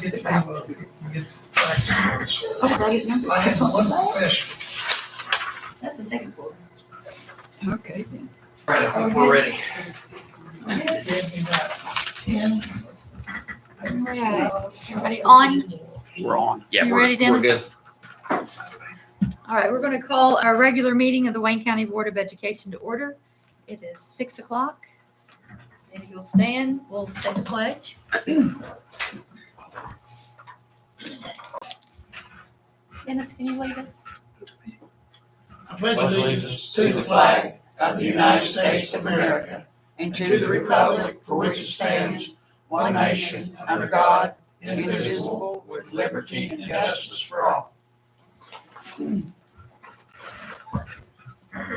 Oh, I didn't know. I had one question. That's the second floor. Okay, then. Right, I think we're ready. All right, everybody on? We're on. Yeah, You we're, ready, we're Dennis? good. All right, we're going to call our regular meeting of the Wayne County Board of Education to order. It is 6 o'clock. If you'll stand, we'll say the pledge. Dennis, can you lead us? I pledge allegiance to the flag of the United States of America and to the republic for which it stands, one nation, under God, indivisible, with liberty and justice for all. The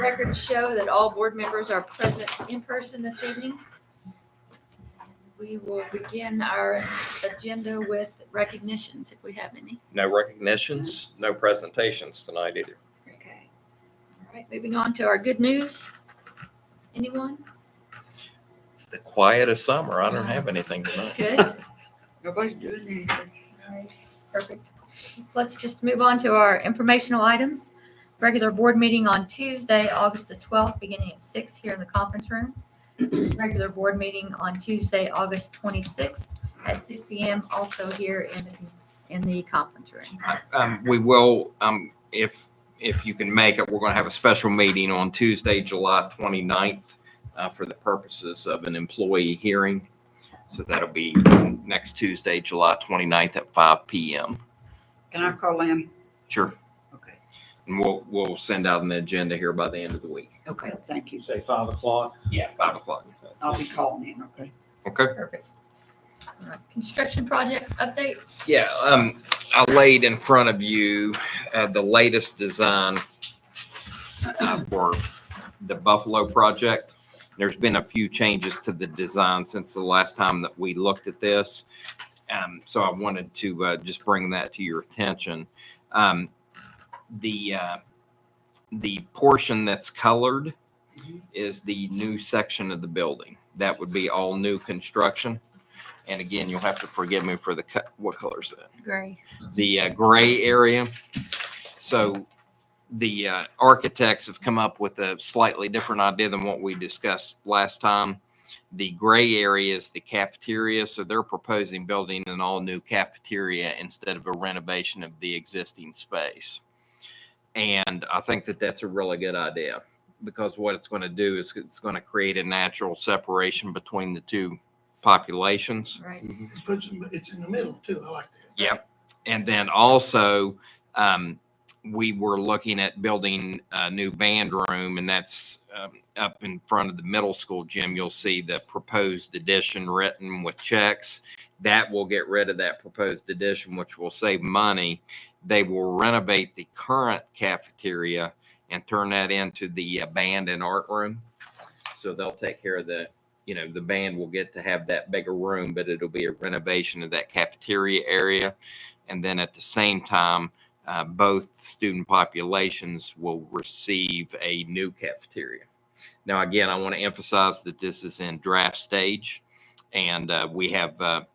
records show that all board members are present in person this evening. We will begin our agenda with recognitions if we have any. No recognitions, no presentations tonight either. Okay. All right, moving on to our good news. Anyone? It's the quietest summer. I don't have anything tonight. Good. Nobody's doing anything. All right, perfect. Let's just move on to our informational items. Regular board meeting on Tuesday, August the 12th, beginning at 6 here in the conference room. Regular board meeting on Tuesday, August 26th at 6 p.m. also here in the conference room. We will, if you can make it, we're going to have a special meeting on Tuesday, July 29th for the purposes of an employee hearing. So that'll be next Tuesday, July 29th at 5 p.m. Can I call in? Sure. Okay. And we'll send out an agenda here by the end of the week. Okay, thank you. Say 5 o'clock. Yeah, 5 o'clock. I'll be calling in, okay? Okay. Perfect. All right, construction project updates. Yeah, I laid in front of you the latest design for the Buffalo project. There's been a few changes to the design since the last time that we looked at this. So I wanted to just bring that to your attention. The portion that's colored is the new section of the building. That would be all new construction. And again, you'll have to forgive me for the what color is that? Gray. The gray area. So the architects have come up with a slightly different idea than what we discussed last time. The gray area is the cafeteria. So they're proposing building an all new cafeteria instead of a renovation of the existing space. And I think that that's a really good idea because what it's going to do is it's going to create a natural separation between the two populations. Right. It's in the middle too. I like that. Yeah. And then also, we were looking at building a new band room, and that's up in front of the middle school gym. You'll see the proposed addition written with checks. That will get rid of that proposed addition, which will save money. They will renovate the current cafeteria and turn that into the band and art room. So they'll take care of the band will get to have that bigger room, but it'll be a renovation of that cafeteria area. And then at the same time, both student populations will receive a new cafeteria. Now, again, I want to emphasize that this is in draft stage, and we have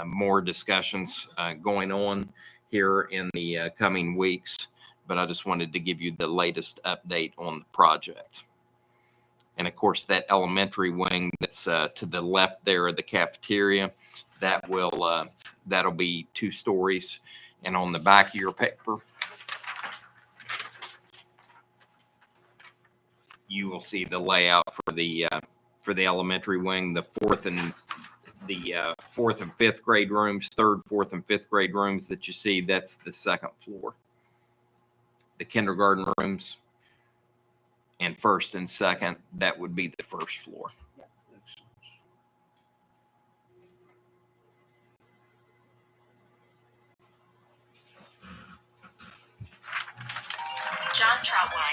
more discussions going on here in the coming weeks, but I just wanted to give you the latest update on the project. And of course, that elementary wing that's to the left there of the cafeteria, that'll be 2 stories. And on the back of your paper, you will see the layout for the elementary wing, the fourth and fifth grade rooms, 3rd, 4th, and 5th grade rooms that you see. That's the 2nd floor. The kindergarten rooms and 1st and 2nd, that would be the 1st floor. John Troutwine.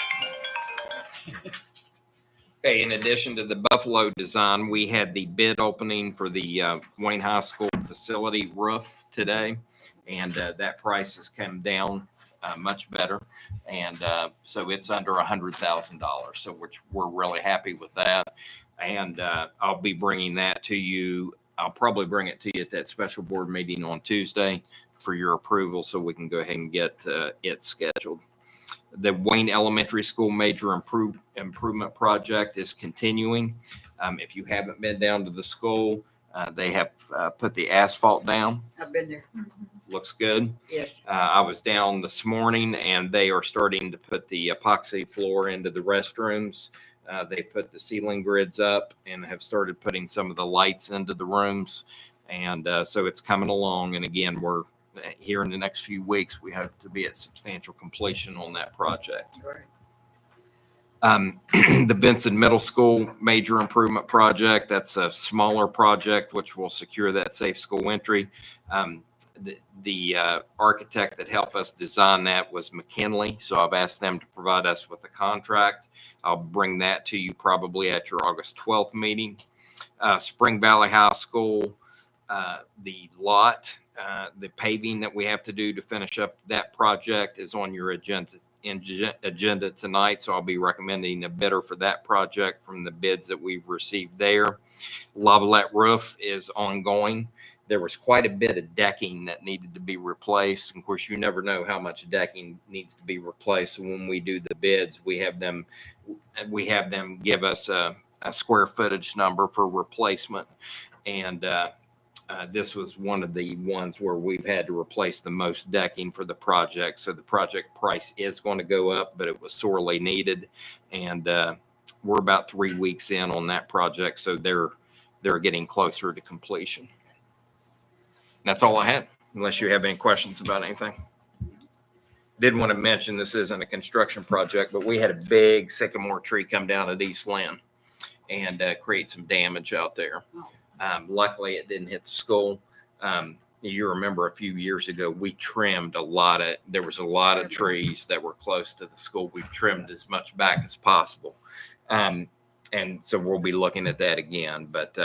Okay, in addition to the Buffalo design, we had the bid opening for the Wayne High School facility roof today, and that price has come down much better, and so it's under $100,000. So we're really happy with that, and I'll be bringing that to you I'll probably bring it to you at that special board meeting on Tuesday for your approval so we can go ahead and get it scheduled. The Wayne Elementary School major improvement project is continuing. If you haven't been down to the school, they have put the asphalt down. I've been there. Looks good. Yes. I was down this morning and they are starting to put the epoxy floor into the restrooms. They put the ceiling grids up and have started putting some of the lights into the rooms. And so it's coming along. And again, we're here in the next few weeks, we hope to be at substantial completion on that project. Right. The Benson Middle School major improvement project, that's a smaller project which will secure that safe school entry. The architect that helped us design that was McKinley, so I've asked them to provide us with a contract. I'll bring that to you probably at your August 12th meeting. Spring Valley High School, the lot, the paving that we have to do to finish up that project is on your agenda tonight, so I'll be recommending a bidder for that project from the bids that we've received there. Lavalette roof is ongoing. There was quite a bit of decking that needed to be replaced. Of course, you never know how much decking needs to be replaced. So when we do the bids, we have them give us a square footage number for replacement. And this was one of the ones where we've had to replace the most decking for the project. So the project price is going to go up, but it was sorely needed. And we're about 3 weeks in on that project. So they're getting closer to completion. That's all I had, unless you have any questions about anything. Did want to mention this isn't a construction project, but we had a big sycamore tree come down at East Lynn and create some damage out there. Luckily, it didn't hit the school. You remember a few years ago, we trimmed there was a lot of trees that were close to the school. We've trimmed as much back as possible. And so we'll be looking at that again. But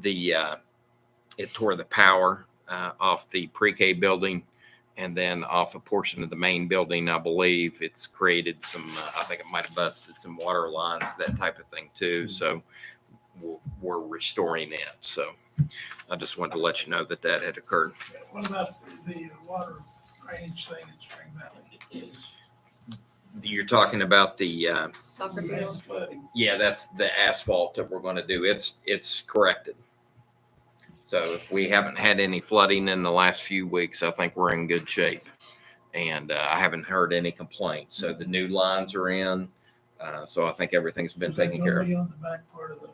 it tore the power off the pre-K building and then off a portion of the main building. I believe it's created some, I think it might have busted some water lines, that type of thing too. So we're restoring that. So I just wanted to let you know that had occurred. What about the water drainage thing in Spring Valley? You're talking about the, Soccer We had field. flooding. yeah, that's the asphalt that we're going to do. It's corrected. So if we haven't had any flooding in the last few weeks, I think we're in good shape. And I haven't heard any complaints. So the new lines are in. So I think everything's been Is that taken care gonna of. be on the back part of the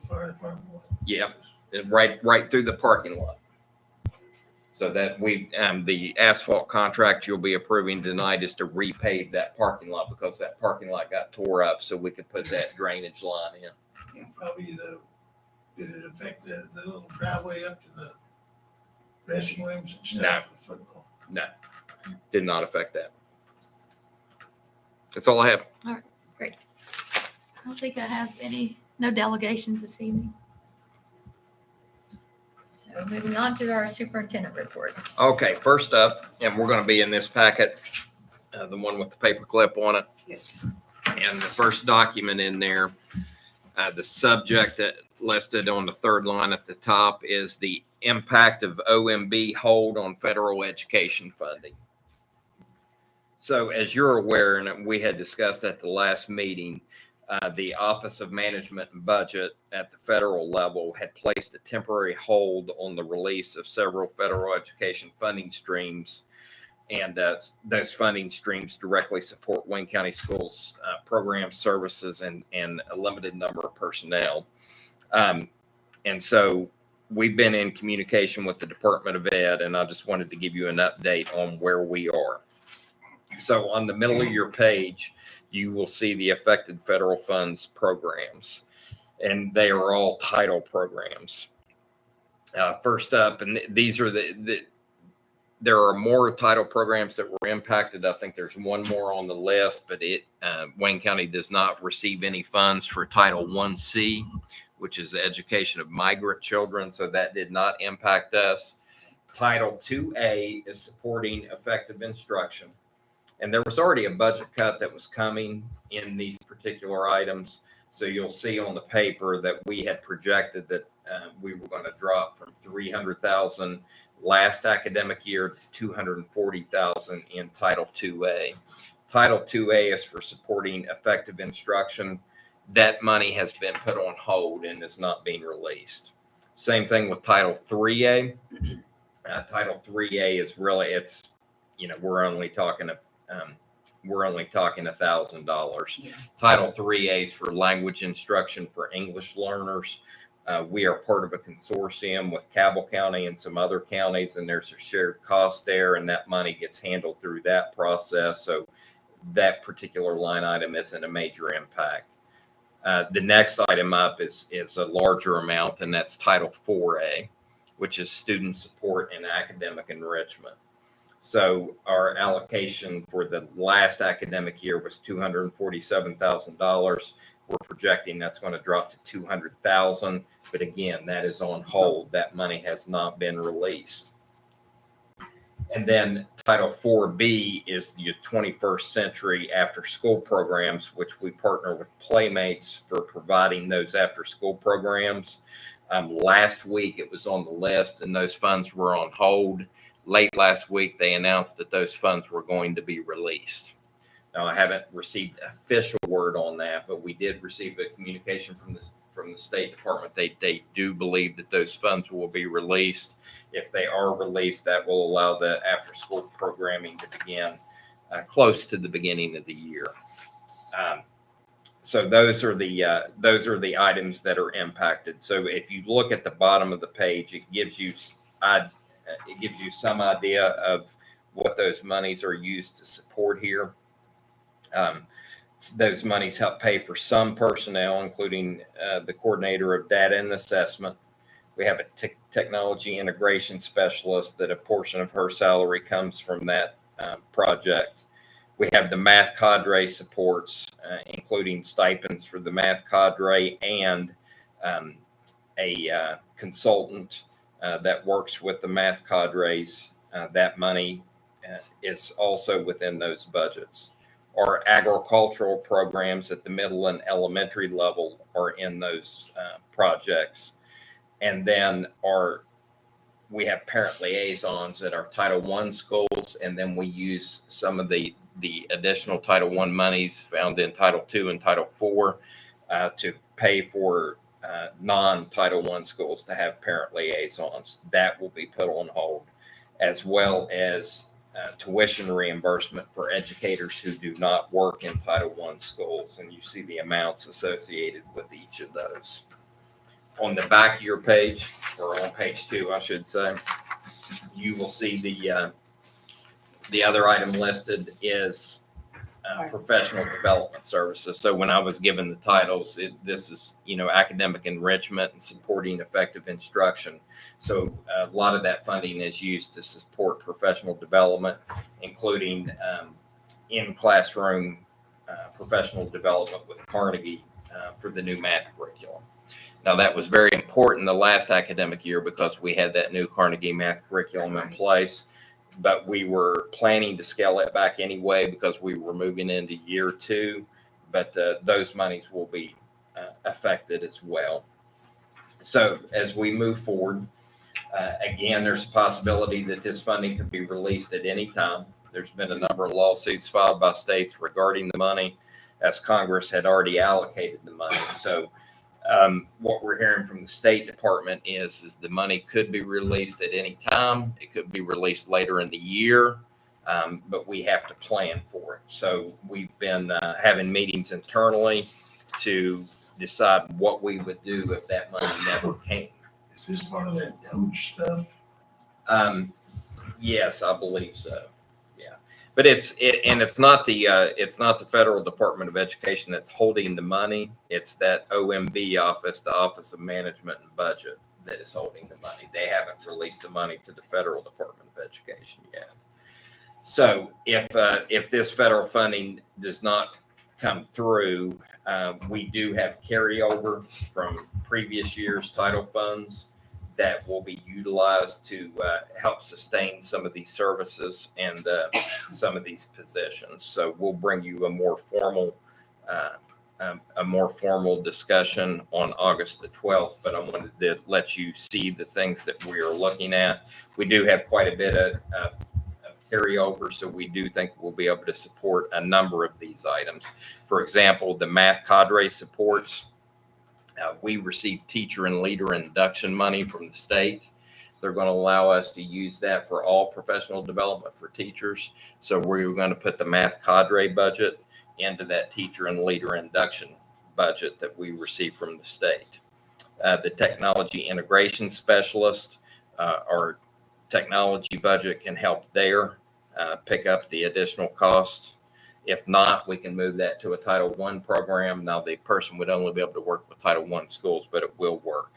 fire department? Yep. Right through the parking lot. So that the asphalt contract you'll be approving tonight is to repave that parking lot because that parking lot got tore up, so we could put that drainage line in. And probably did it affect the little driveway up to the dressing rooms and stuff for football? No, did not affect that. That's all I have. I don't think I have no delegations this evening. So moving on to our superintendent reports. Okay, first up, and we're going to be in this packet, the one with the paper clip on it. Yes. And the first document in there, the subject that listed on the third line at the top is the impact of OMB hold on federal education funding. So as you're aware, and we had discussed at the last meeting, the Office of Management and Budget at the federal level had placed a temporary hold on the release of several federal education funding streams. And those funding streams directly support Wayne County Schools programs, services, and a limited number of personnel. And so we've been in communication with the Department of Ed, and I just wanted to give you an update on where we are. So on the middle of your page, you will see the affected federal funds programs, and they are all title programs. First up, and these are there are more title programs that were impacted. I think there's one more on the list, but Wayne County does not receive any funds for Title 1C, which is the education of migrant children. So that did not impact us. Title 2A is supporting effective instruction. And there was already a budget cut that was coming in these particular items. So you'll see on the paper that we had projected that we were going to drop from 300,000 last academic year to 240,000 in Title II-A. Title II-A is for supporting effective instruction. That money has been put on hold and is not being released. Same thing with Title III-A. Title III-A is really, we're only talking $1,000. Yeah. Title III-A is for language instruction for English learners. We are part of a consortium with Cabell County and some other counties, and there's a shared cost there, and that money gets handled through that process. So that particular line item isn't a major impact. The next item up is a larger amount, and that's Title IV-A, which is student support and academic enrichment. So our allocation for the last academic year was $247,000. We're projecting that's going to drop to $200,000, but again, that is on hold. That money has not been released. And then Title IV-B is the 21st century after school programs, which we partner with Playmates for providing those after school programs. Last week it was on the list and those funds were on hold. Late last week, they announced that those funds were going to be released. Now, I haven't received official word on that, but we did receive a communication from the State Department. They do believe that those funds will be released. If they are released, that will allow the after-school programming to begin close to the beginning of the year. So those are the items that are impacted. So if you look at the bottom of the page, it gives you some idea of what those monies are used to support here. Those monies help pay for some personnel, including the coordinator of data and assessment. We have a technology integration specialist that a portion of her salary comes from that project. We have the math cadre supports, including stipends for the math cadre and a consultant that works with the math cadres. That money is also within those budgets. Our agricultural programs at the middle and elementary level are in those projects. And then we have parent liaisons at our Title I schools, and then we use some of the additional Title I monies found in Title II and Title IV to pay for non-Title I schools to have parent liaisons. That will be put on hold, as well as tuition reimbursement for educators who do not work in Title I schools. And you see the amounts associated with each of those. On the back of your page, or on page 2, I should say, you will see the other item listed is professional development services. So when I was given the titles, this is, academic enrichment and supporting effective instruction. So a lot of that funding is used to support professional development, including in classroom professional development with Carnegie for the new math curriculum. Now, that was very important the last academic year because we had that new Carnegie math curriculum in place. But we were planning to scale it back anyway because we were moving into year 2. But those monies will be affected as well. So as we move forward, again, there's a possibility that this funding could be released at any time. There's been a number of lawsuits filed by states regarding the money, as Congress had already allocated the money. So what we're hearing from the State Department is the money could be released at any time. It could be released later in the year, but we have to plan for it. So we've been having meetings internally to decide what we would do if that money never came. Is this part of that Doge stuff? Yes, I believe so. Yeah, but it's not the Federal Department of Education that's holding the money. It's that OMB office, the Office of Management and Budget, that is holding the money. They haven't released the money to the Federal Department of Education yet. So if this federal funding does not come through, we do have carryover from previous year's title funds that will be utilized to help sustain some of these services and some of these positions. So we'll bring you a more formal a more formal discussion on August the 12th, but I wanted to let you see the things that we are looking at. We do have quite a bit of carryover, so we do think we'll be able to support a number of these items. For example, the math cadre supports. We received teacher and leader induction money from the state. They're going to allow us to use that for all professional development for teachers. So we're going to put the math cadre budget into that teacher and leader induction budget that we receive from the state. The technology integration specialist, our technology budget can help there pick up the additional cost. If not, we can move that to a Title I program. Now, the person would only be able to work with Title I schools, but it will work.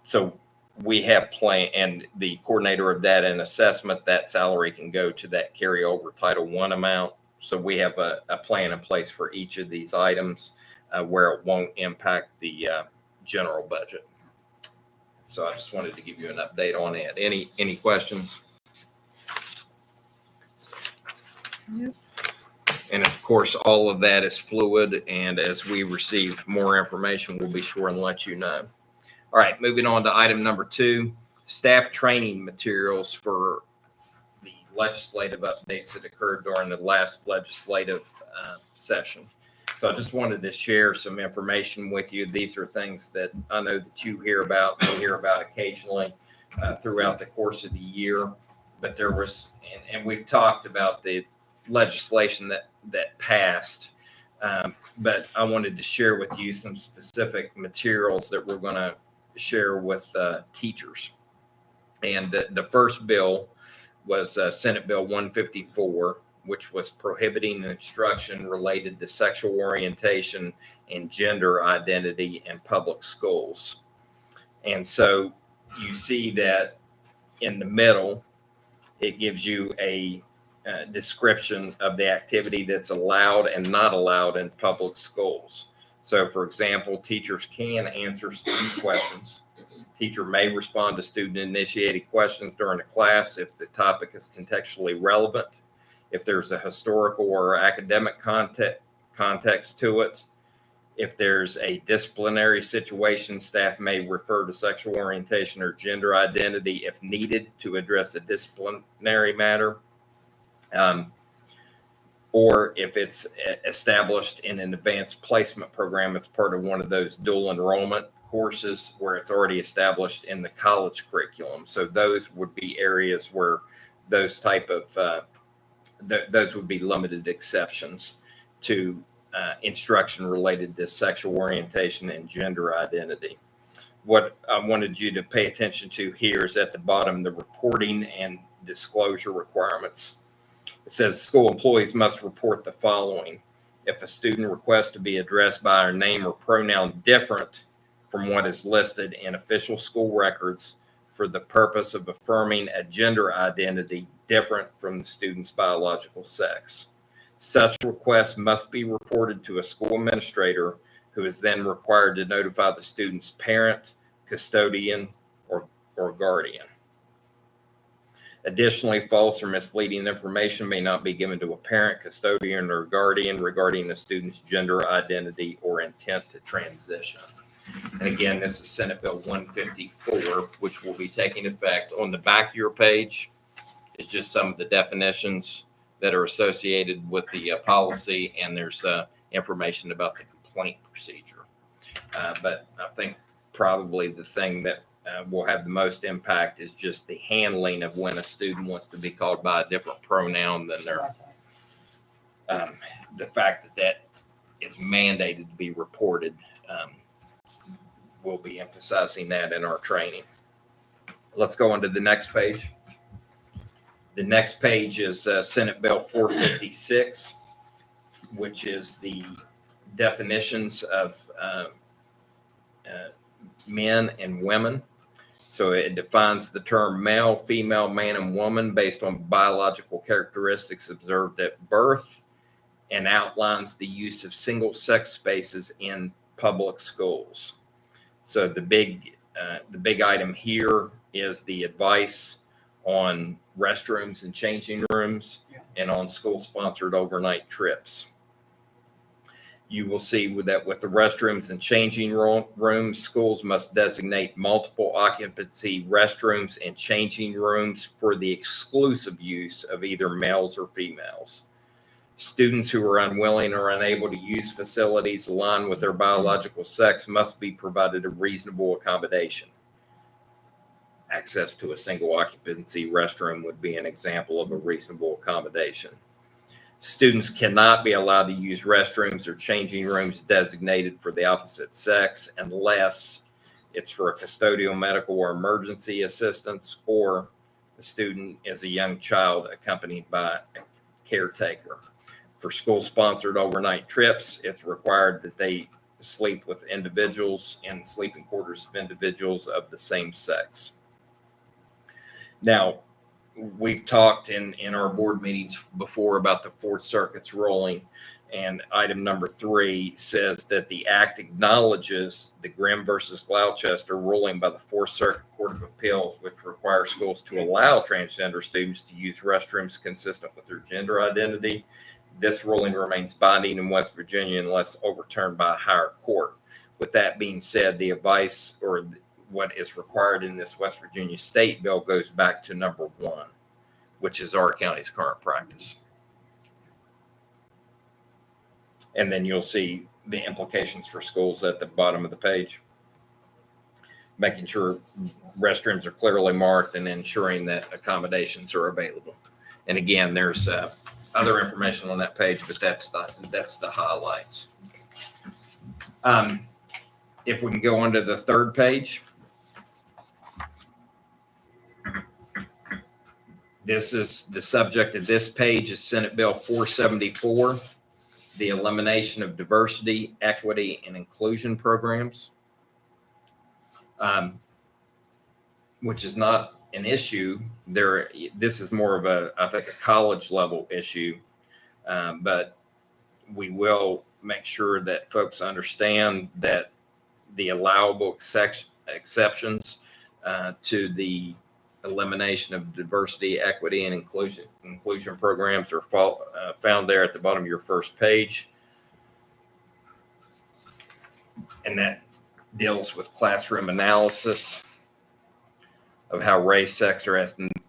So we have plan, and the coordinator of data and assessment, that salary can go to that carryover Title I amount. So we have a plan in place for each of these items where it won't impact the general budget. So I just wanted to give you an update on that. Any questions? Nope. And of course, all of that is fluid. And as we receive more information, we'll be sure and let you know. All right, moving on to item number 2, staff training materials for the legislative updates that occurred during the last legislative session. So I just wanted to share some information with you. These are things that I know that you hear about, and hear about occasionally throughout the course of the year. But there was, and we've talked about the legislation that passed. But I wanted to share with you some specific materials that we're going to share with teachers. And the first bill was Senate Bill 154, which was prohibiting instruction related to sexual orientation and gender identity in public schools. And so you see that in the middle, it gives you a description of the activity that's allowed and not allowed in public schools. So, for example, teachers can answer student questions. Teacher may respond to student-initiated questions during a class if the topic is contextually relevant, if there's a historical or academic context to it. If there's a disciplinary situation, staff may refer to sexual orientation or gender identity if needed to address a disciplinary matter. Or if it's established in an advanced placement program, it's part of one of those dual enrollment courses where it's already established in the college curriculum. So those would be areas where those type of, those would be limited exceptions to instruction related to sexual orientation and gender identity. What I wanted you to pay attention to here is at the bottom, the reporting and disclosure requirements. It says school employees must report the following. If a student requests to be addressed by a name or pronoun different from what is listed in official school records for the purpose of affirming a gender identity different from the student's biological sex, such requests must be reported to a school administrator who is then required to notify the student's parent, custodian, or guardian. Additionally, false or misleading information may not be given to a parent, custodian, or guardian regarding the student's gender identity or intent to transition. And again, this is Senate Bill 154, which will be taking effect. On the back of your page is just some of the definitions that are associated with the policy, and there's information about the complaint procedure. But I think probably the thing that will have the most impact is just the handling of when a student wants to be called by a different pronoun than their, the fact that that is mandated to be reported. We'll be emphasizing that in our training. Let's go on to the next page. The next page is Senate Bill 456, which is the definitions of men and women. So it defines the term male, female, man, and woman based on biological characteristics observed at birth and outlines the use of single-sex spaces in public schools. So the big item here is the advice on restrooms and changing rooms and on school-sponsored overnight trips. You will see that with the restrooms and changing rooms, schools must designate multiple occupancy restrooms and changing rooms for the exclusive use of either males or females. Students who are unwilling or unable to use facilities aligned with their biological sex must be provided a reasonable accommodation. Access to a single occupancy restroom would be an example of a reasonable accommodation. Students cannot be allowed to use restrooms or changing rooms designated for the opposite sex unless it's for a custodial, medical, or emergency assistance, or the student is a young child accompanied by a caretaker. For school-sponsored overnight trips, it's required that they sleep with individuals in sleeping quarters of individuals of the same sex. Now, we've talked in our board meetings before about the Fourth Circuit's ruling, and item number 3 says that the act acknowledges the Grimm versus Gloucester ruling by the Fourth Circuit Court of Appeals, which requires schools to allow transgender students to use restrooms consistent with their gender identity. This ruling remains binding in West Virginia unless overturned by a higher court. With that being said, the advice or what is required in this West Virginia state bill goes back to number 1, which is our county's current practice. And then you'll see the implications for schools at the bottom of the page. Making sure restrooms are clearly marked and ensuring that accommodations are available. And again, there's other information on that page, but that's the highlights. If we can go on to the third page. This is the subject of this page is Senate Bill 474, the elimination of diversity, equity, and inclusion programs, which is not an issue. This is more of I think, a college level issue, but we will make sure that folks understand that the allowable exceptions to the elimination of diversity, equity, and inclusion programs are found there at the bottom of your first page. And that deals with classroom analysis of how race, sex, or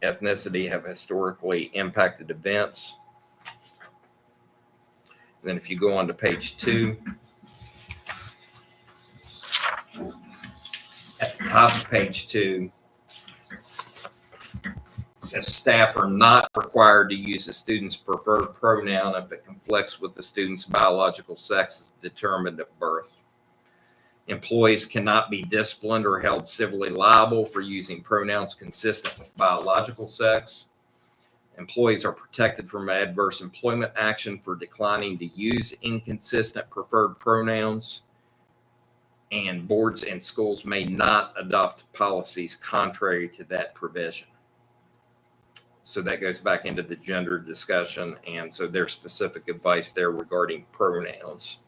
ethnicity have historically impacted events. And then if you go on to page 2, at the top of page 2, says staff are not required to use a student's preferred pronoun if it conflicts with the student's biological sex as determined at birth. Employees cannot be disciplined or held civilly liable for using pronouns consistent with biological sex. Employees are protected from adverse employment action for declining to use inconsistent preferred pronouns. And boards and schools may not adopt policies contrary to that provision. So that goes back into the gender discussion. And so there's specific advice there regarding pronouns.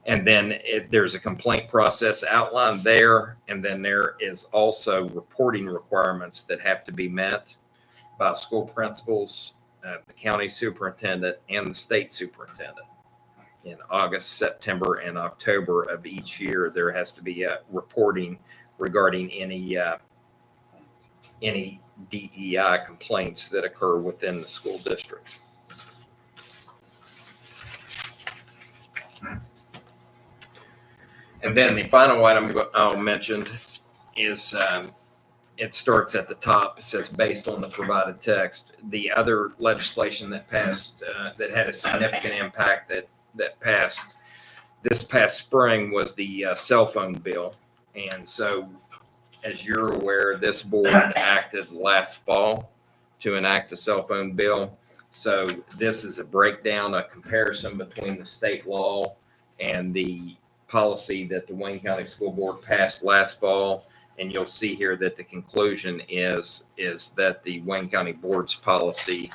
And then there's a complaint process outlined there. And then there is also reporting requirements that have to be met by school principals, the county superintendent, and the state superintendent. In August, September, and October of each year, there has to be reporting regarding any DEI complaints that occur within the school district. And then the final item I'll mention is it starts at the top. It says, based on the provided text. The other legislation that passed that had a significant impact that passed this past spring was the cell phone bill. And so, as you're aware, this board acted last fall to enact a cell phone bill. So this is a breakdown, a comparison between the state law and the policy that the Wayne County School Board passed last fall. And you'll see here that the conclusion is that the Wayne County Board's policy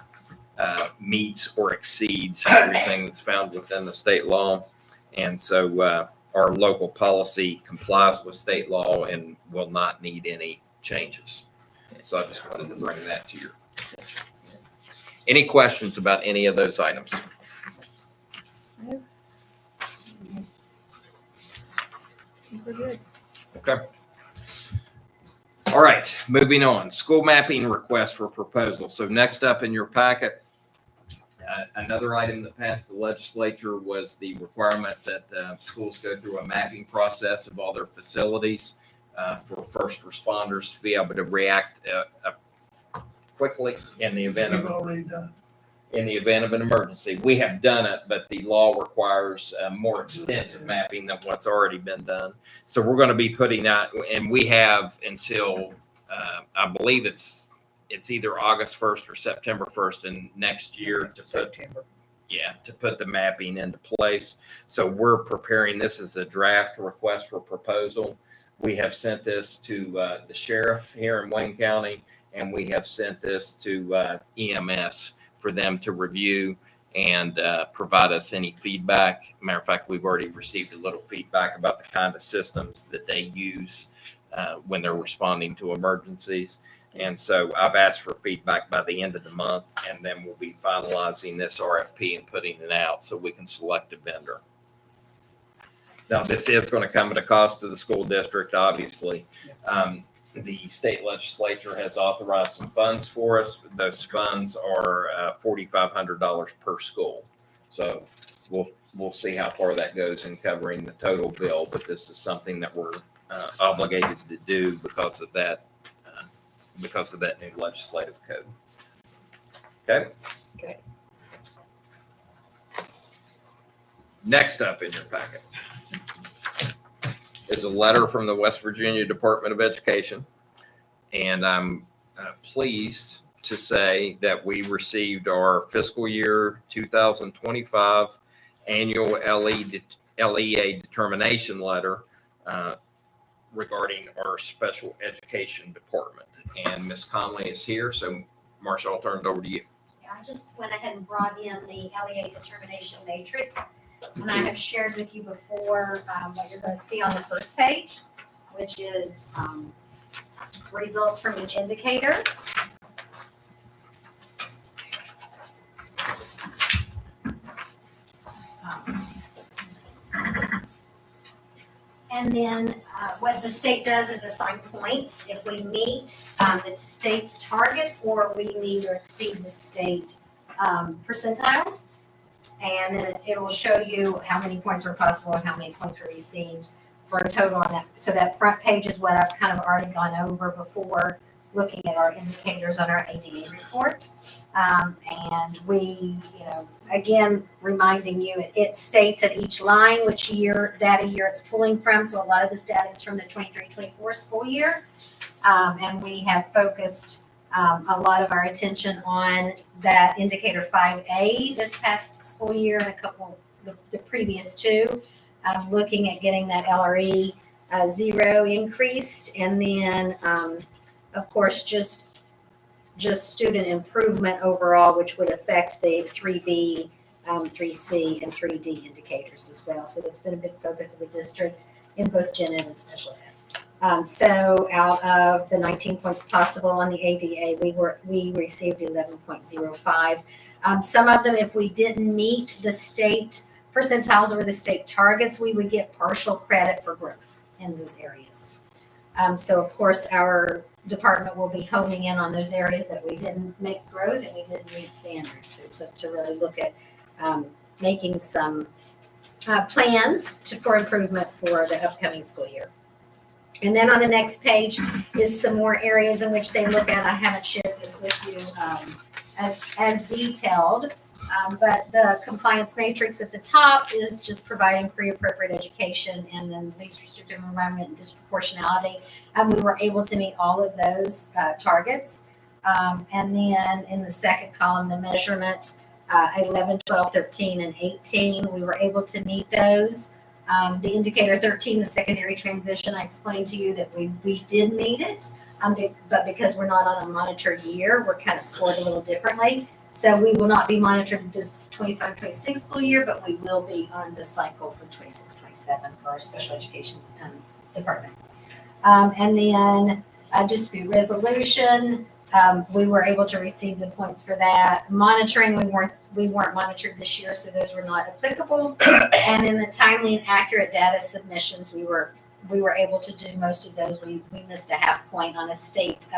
meets or exceeds everything that's found within the state law. And so our local policy complies with state law and will not need any changes. So I just wanted to bring that to your attention. Any questions about any of those items? we're good. Okay. All right, moving on. School mapping request for proposal. So next up in your packet, another item that passed the legislature was the requirement that schools go through a mapping process of all their facilities for first responders to be able to react quickly in the event We've of already done. an emergency. We have done it, but the law requires more extensive mapping than what's already been done. So we're going to be putting out, and we have until I believe it's either August 1st or September 1st in next year to put the mapping into place. So we're preparing this as a draft request for proposal. We have sent this to the sheriff here in Wayne County, and we have sent this to EMS for them to review and provide us any feedback. Matter of fact, we've already received a little feedback about the kind of systems that they use when they're responding to emergencies. And so I've asked for feedback by the end of the month, and then we'll be finalizing this RFP and putting it out so we can select a vendor. Now, this is going to come at a cost to the school district, obviously. The state legislature has authorized some funds for us. Those funds are $4,500 per school. So we'll see how far that goes in covering the total bill. But this is something that we're obligated to do because of that new legislative code. Okay. Okay. Next up in your packet is a letter from the West Virginia Department of Education. And I'm pleased to say that we received our fiscal year 2025 annual LEA determination letter regarding our special education department. And Ms. Conley is here. So Marsha, I'll turn it over to you. Yeah, I just went ahead and brought in the LEA determination matrix. And I have shared with you before what you're going to see on the first page, which is results from each indicator. And then what the state does is assign points if we meet the state targets or we meet or exceed the state percentiles. And then it will show you how many points were possible and how many points were received for a total on that. So that front page is what I've kind of already gone over before looking at our indicators on our ADA report. And we, again, reminding you, it states at each line which data year it's pulling from. So a lot of this data is from the 23-24 school year. And we have focused a lot of our attention on that indicator 5A this past school year and a couple the previous two, looking at getting that LRE 0 increased, and then of course just student improvement overall, which would affect the 3B, 3C, and 3D indicators as well. So that's been a big focus of the district in both gen ed and special ed. So out of the 19 points possible on the ADA, we received 11.05. Some of them, if we didn't meet the state percentiles or the state targets, we would get partial credit for growth in those areas. So of course, our department will be homing in on those areas that we didn't make growth and we didn't meet standards. So to really look at making some plans for improvement for the upcoming school year. And then on the next page is some more areas in which they look at. I haven't shared this with you as detailed, but the compliance matrix at the top is just providing free appropriate education and then least restrictive environment and disproportionality. And we were able to meet all of those targets. And then in the second column, the measurement, 11, 12, 13, and 18, we were able to meet those. The indicator 13, the secondary transition, I explained to you that we did meet it, but because we're not on a monitored year, we're kind of scored a little differently. So we will not be monitored this 25-26 school year, but we will be on the cycle for 26-27 for our special education department. And then dispute resolution, we were able to receive the points for that. Monitoring, we weren't monitored this year, so those were not applicable. And in the timely and accurate data submissions, we were we were able to do most of those. We missed a half point on a state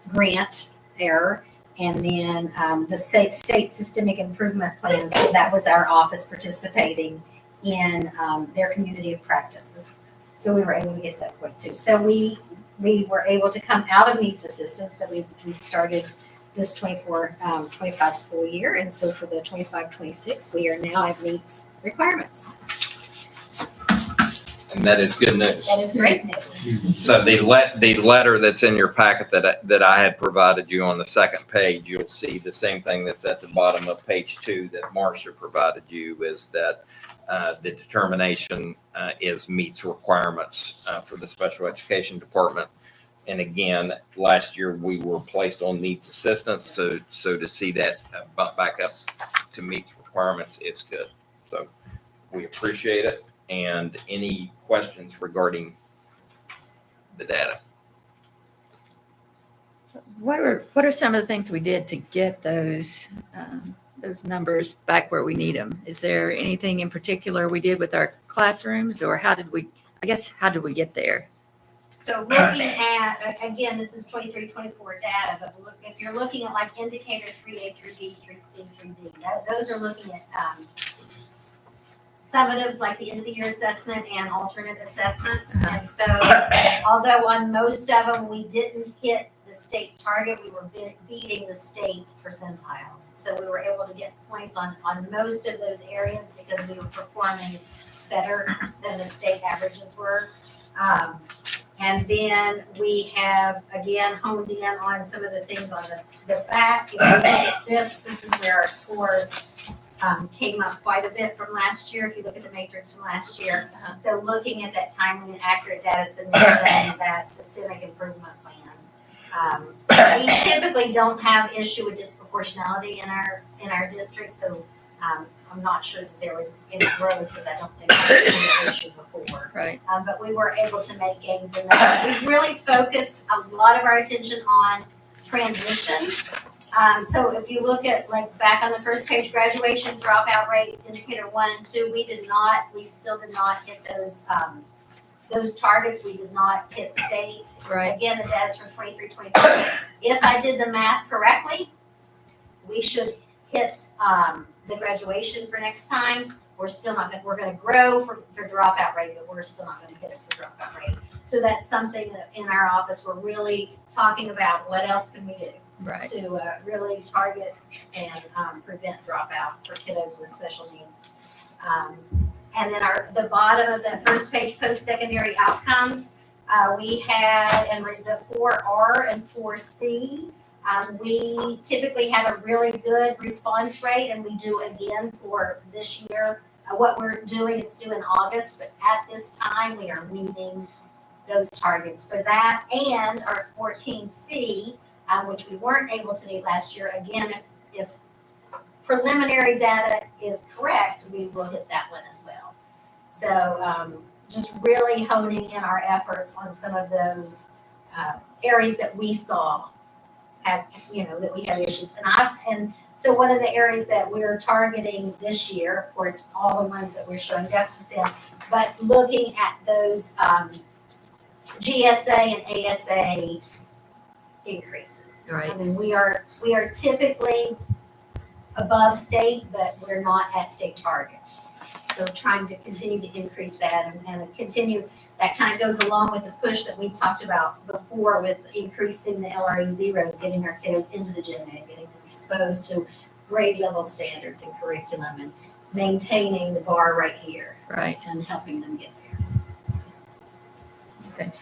grant error. And then the state systemic improvement plan, so that was our office participating in their community of practices. So we were able to get that point too. So we were able to come out of needs assistance that we started this 24-25 school year. And so for the 25-26, we are now at needs requirements. And that is good news. That is great news. So the letter that's in your packet that I had provided you on the second page, you'll see the same thing that's at the bottom of page 2 that Marcia provided you, is that the determination is meets requirements for the special education department. And again, last year we were placed on needs assistance. So to see that bump back up to meets requirements, it's good. So we appreciate it. And any questions regarding the data? What are some of the things we did to get those numbers back where we need them? Is there anything in particular we did with our classrooms, or how did we get there? So looking at, again, this is 23-24 data, but if you're looking at like indicator 3A through B, 3C, 3D, those are looking at summative, like the end of the year assessment and alternate assessments. And so although on most of them, we didn't hit the state target, we were beating the state percentiles. So we were able to get points on most of those areas because we were performing better than the state averages were. And then we have, again, honed in on some of the things on the back. If you look at this is where our scores came up quite a bit from last year, if you look at the matrix from last year. So looking at that timely and accurate data submission and that systemic improvement plan. We typically don't have issue with disproportionality in our district, so I'm not sure that there was any growth because I don't think that was an issue before. Right. But we were able to make gains in that. We really focused a lot of our attention on transition. So if you look at like back on the first page, graduation dropout rate, indicator 1 and 2, we still did not hit those targets. We did not hit state. Right. Again, the data is from 23-24. If I did the math correctly, we should hit the graduation for next time. We're still not we're going to grow for dropout rate, but we're still not going to hit it for dropout rate. So that's something that in our office we're really talking about. What else can we do? Right. To really target and prevent dropout for kiddos with special needs. And then the bottom of that first page, post-secondary outcomes, we had, and the 4R and 4C, we typically have a really good response rate, and we do again for this year. What we're doing, it's due in August, but at this time, we are meeting those targets for that. And our 14C, which we weren't able to meet last year. Again, if preliminary data is correct, we will hit that one as well. So just really honing in our efforts on some of those areas that we saw that we had issues. And so one of the areas that we're targeting this year, of course, all the ones that we're showing deficits in, but looking at those GSA and ASA increases. Right. I mean, we are typically above state, but we're not at state targets. So trying to continue to increase that and continue, that kind of goes along with the push that we talked about before with increasing the LRE zeros, getting our kiddos into the gen ed, getting them exposed to grade level standards and curriculum and maintaining the bar right here. Right. And helping them get there. Okay.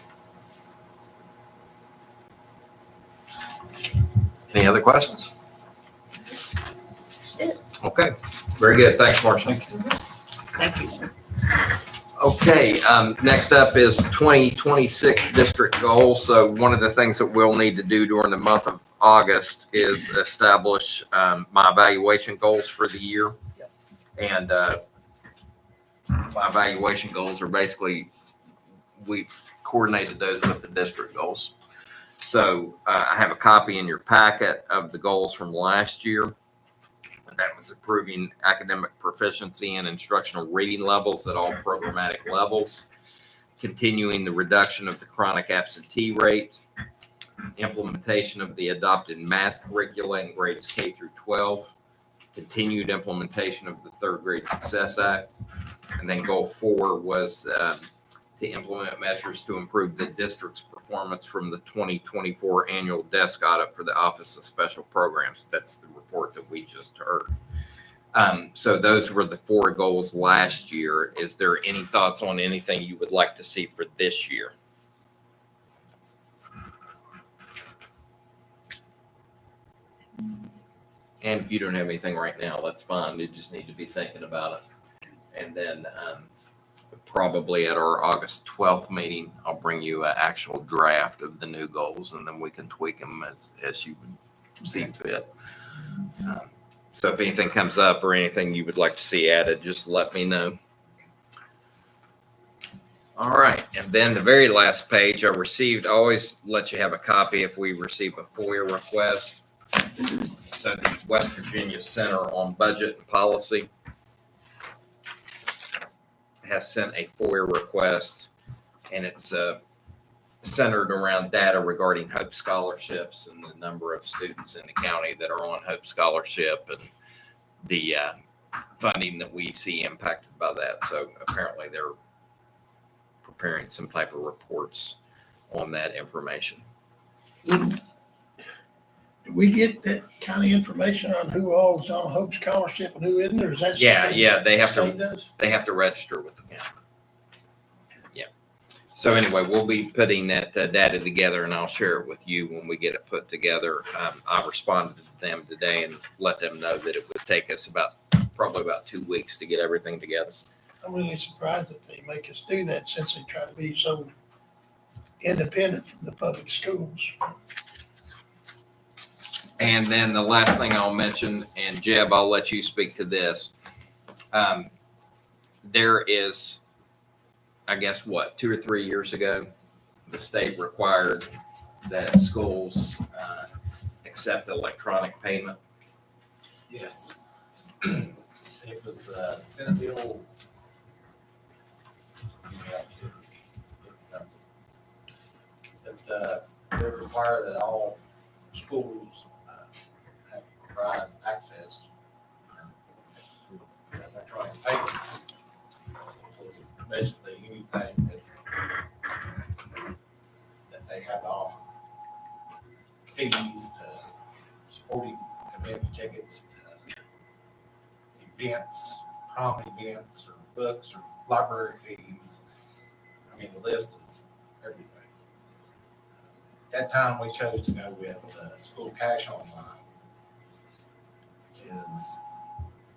Any other questions? Okay, very good. Thanks, Marcia. Thank you. Okay, next up is 2026 district goals. So one of the things that we'll need to do during the month of August is establish my evaluation goals for the year. And my evaluation goals are basically, we've coordinated those with the district goals. So I have a copy in your packet of the goals from last year. That was improving academic proficiency and instructional reading levels at all programmatic levels. continuing the reduction of the chronic absentee rate, implementation of the adopted math curricula in grades K through 12, continued implementation of the Third Grade Success Act, and then goal 4 was to implement measures to improve the district's performance from the 2024 annual desk audit for the Office of Special Programs. That's the report that we just heard. So those were the 4 goals last year. Is there any thoughts on anything you would like to see for this year? And if you don't have anything right now, that's fine. You just need to be thinking about it. And then probably at our August 12th meeting, I'll bring you an actual draft of the new goals, and then we can tweak them as you would see fit. So if anything comes up or anything you would like to see added, just let me know. All right. And then the very last page I always let you have a copy if we receive a FOIA request. So the West Virginia Center on Budget and Policy has sent a FOIA request, and it's centered around data regarding Hope scholarships and the number of students in the county that are on Hope Scholarship and the funding that we see impacted by that. So apparently they're preparing some type of reports on that information. Do we get that kind of information on who all is on Hope Scholarship and who isn't, or is that? Yeah, something yeah, they the have state to does? they have to register with the county. Yeah. So anyway, we'll be putting that data together, and I'll share it with you when we get it put together. I responded to them today and let them know that it would take us probably about 2 weeks to get everything together. I'm really surprised that they make us do that since they try to be so independent from the public schools. And then the last thing I'll mention, and Jeb, I'll let you speak to this. There is, I guess, 2 or 3 years ago, the state required that schools accept electronic payment. Yes. It was Senate Bill. They require that all schools have to provide access to electronic payments. So basically, anything that they have to offer, fees to sporting event tickets, to events, prom events, or books, or library fees. I mean, the list is everything. That time we chose to go with School Cash Online, which is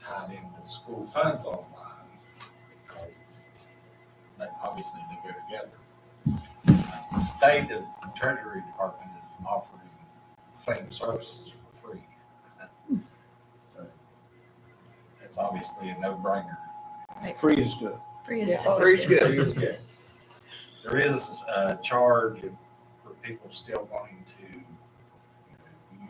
tied in with School Funds Online, because obviously they go together. The state of the Treasury Department is offering the same services for free. So it's obviously a no-brainer. Free is good. Free is Yeah, always free is good. good. Free is good. There is a charge for people still wanting to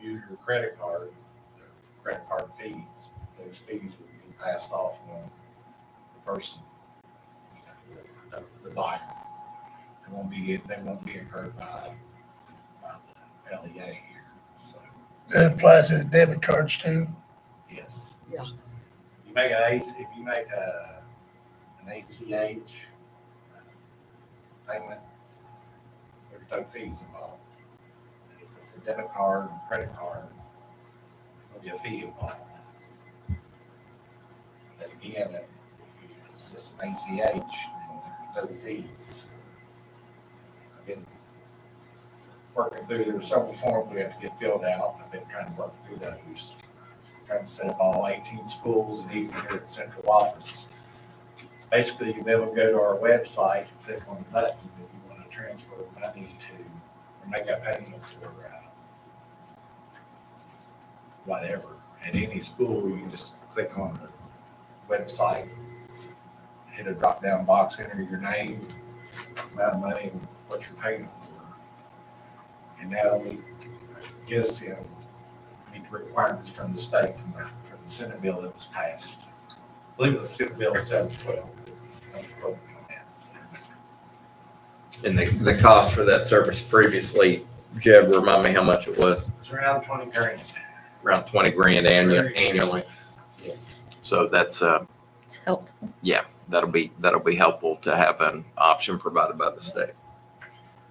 use your credit card, the credit card fees. Those fees will be passed off on the person, the buyer. They won't be incurred by the LEA here. So That applies to the debit cards too. yes. Yeah. If you make an ACH payment, there's no fees involved. If it's a debit card and credit card, there'll be a fee involved. But again, if it's just an ACH, then there's no fees. I've been working through, there were several forms we have to get filled out. I've been trying to work through those. Trying to set up all 18 schools and even here at the central office. Basically, you'll be able to go to our website, click on the button if you want to transfer money to, or make a payment for whatever. At any school, you can just click on the website, hit a drop-down box, enter your name, amount of money, and what you're paying for. And that'll get us in, meet the requirements from the state, from the Senate bill that was passed. I believe it was Senate Bill 712. And the cost for that service previously, Jeb, remind me how much it was? It's around 20 grand. Around 20 grand annually. Yes. So that's, It's helpful. that'll be helpful to have an option provided by the state.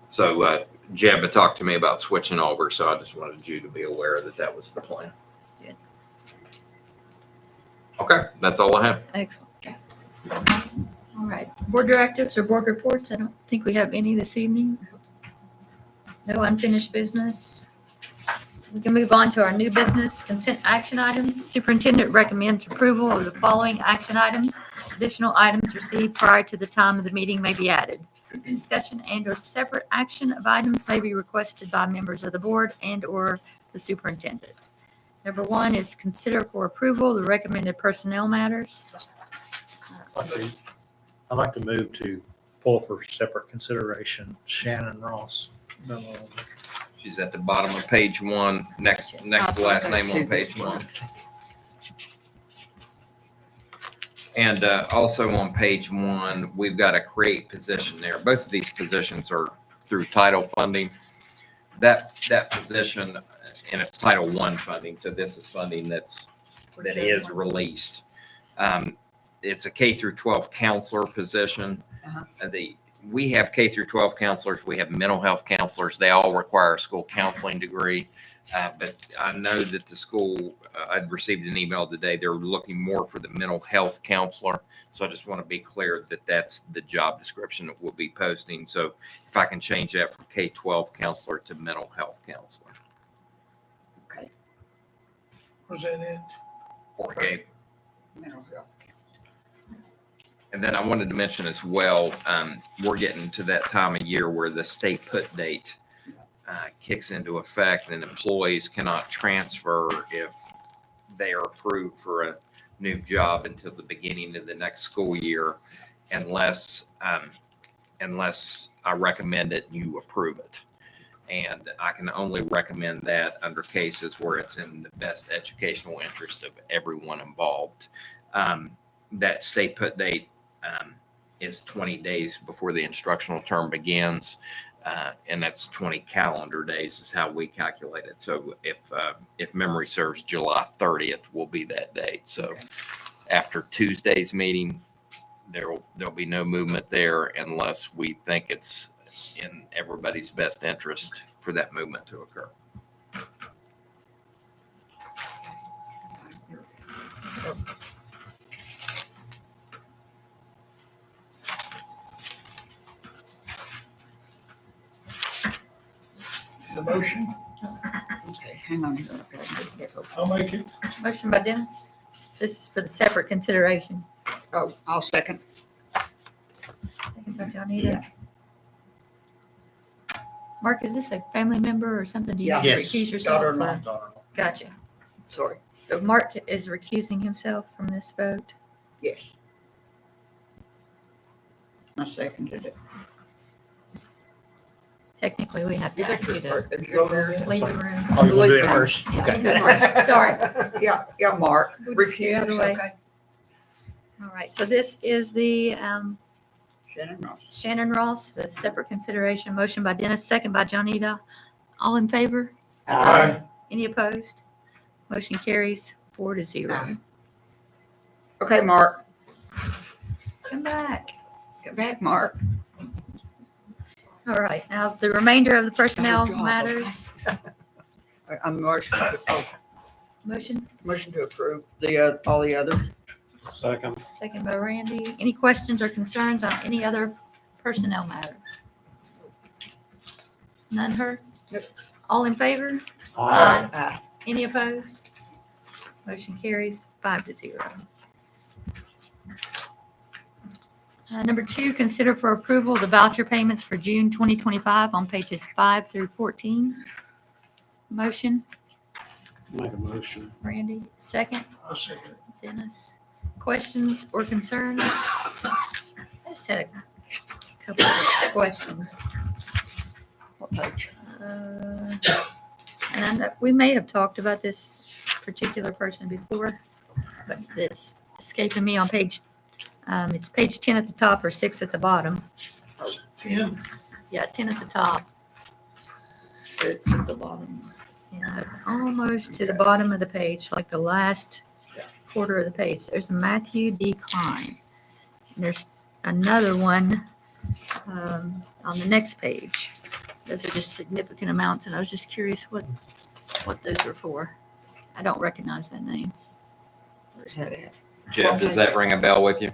So, Jeb had talked to me about switching over, so I just wanted you to be aware that that was the plan. Good. Okay, that's all I have. Excellent. All right, board directives or board reports? I don't think we have any this evening. No unfinished business. So we can move on to our new business consent action items. Superintendent recommends approval of the following action items. Additional items received prior to the time of the meeting may be added. Discussion and/or separate action of items may be requested by members of the board and/or the superintendent. Number 1 is consider for approval the recommended personnel matters. I'd like to move to pull for separate consideration Shannon Ross. memo. She's at the bottom of page 1, next to last name on page 1. And also on page 1, we've got a create position there. Both of these positions are through title funding. That position, and it's Title I funding, so this is funding that is released. It's a K through 12 counselor position. We have K through 12 counselors. We have mental health counselors. They all require a school counseling degree. But I know that the school, I'd received an email today, they're looking more for the mental health counselor. So I just want to be clear that that's the job description that we'll be posting. So if I can change that from K-12 counselor to mental health counselor. Okay. Was that it? Or Gabe. Mental health. And then I wanted to mention as well, we're getting to that time of year where the stay put date kicks into effect, and employees cannot transfer if they are approved for a new job until the beginning of the next school year, unless I recommend it and you approve it. And I can only recommend that under cases where it's in the best educational interest of everyone involved. That stay put date is 20 days before the instructional term begins. And that's 20 calendar days is how we calculate it. So if memory serves, July 30th will be that date. So after Tuesday's meeting, there'll be no movement there unless we think it's in everybody's best interest for that movement to occur. The motion, Okay, hang on. I'll make it. Motion by Dennis. This is for the separate consideration. Oh, I'll second. Second by Johnita. Mark, is this a family member or something? Do you Yeah. need to Yes. recuse yourself? Daughter-in-law. Daughter-in-law. Gotcha. Sorry. So Mark is recusing himself from this vote. Yes. I seconded it. Technically, we have to ask you to Yeah, leave the room. Oh, you want to do it first? Yeah, Okay. you do it first. Sorry. yeah, Mark. We'll just get it Recuse, away. okay. All right, so this is the Shannon Ross. Shannon Ross, the separate consideration. Motion by Dennis, second by Johnita. All in favor? Aye. Any opposed? Motion carries 4-0. Aye. Okay, Mark. Come back. Get back, Mark. All right, now the remainder of the personnel Good job. matters. I'm Motion, motion to approve all the others. Second. second by Randy. Any questions or concerns on any other personnel matter? None heard? Yep. All in favor? Aye. Any opposed? Motion carries 5-0. Number 2, consider for approval the voucher payments for June 2025 on pages 5 through 14. Motion, Make a motion. Randy, second, I'll second it. Dennis. Questions or concerns? I just had a couple of questions. What page? And I know we may have talked about this particular person before, but it's escaping me on page, it's page 10 at the top or 6 at the bottom. 10. Yeah, 10 at the top. 6 at the bottom. Yeah, almost to the bottom of the page, like the last quarter of the page. There's a Matthew D. Klein. And there's another one on the next page. Those are just significant amounts, and I was just curious what those are for. I don't recognize that name. Where's that at? Jeff, does that ring a bell with you?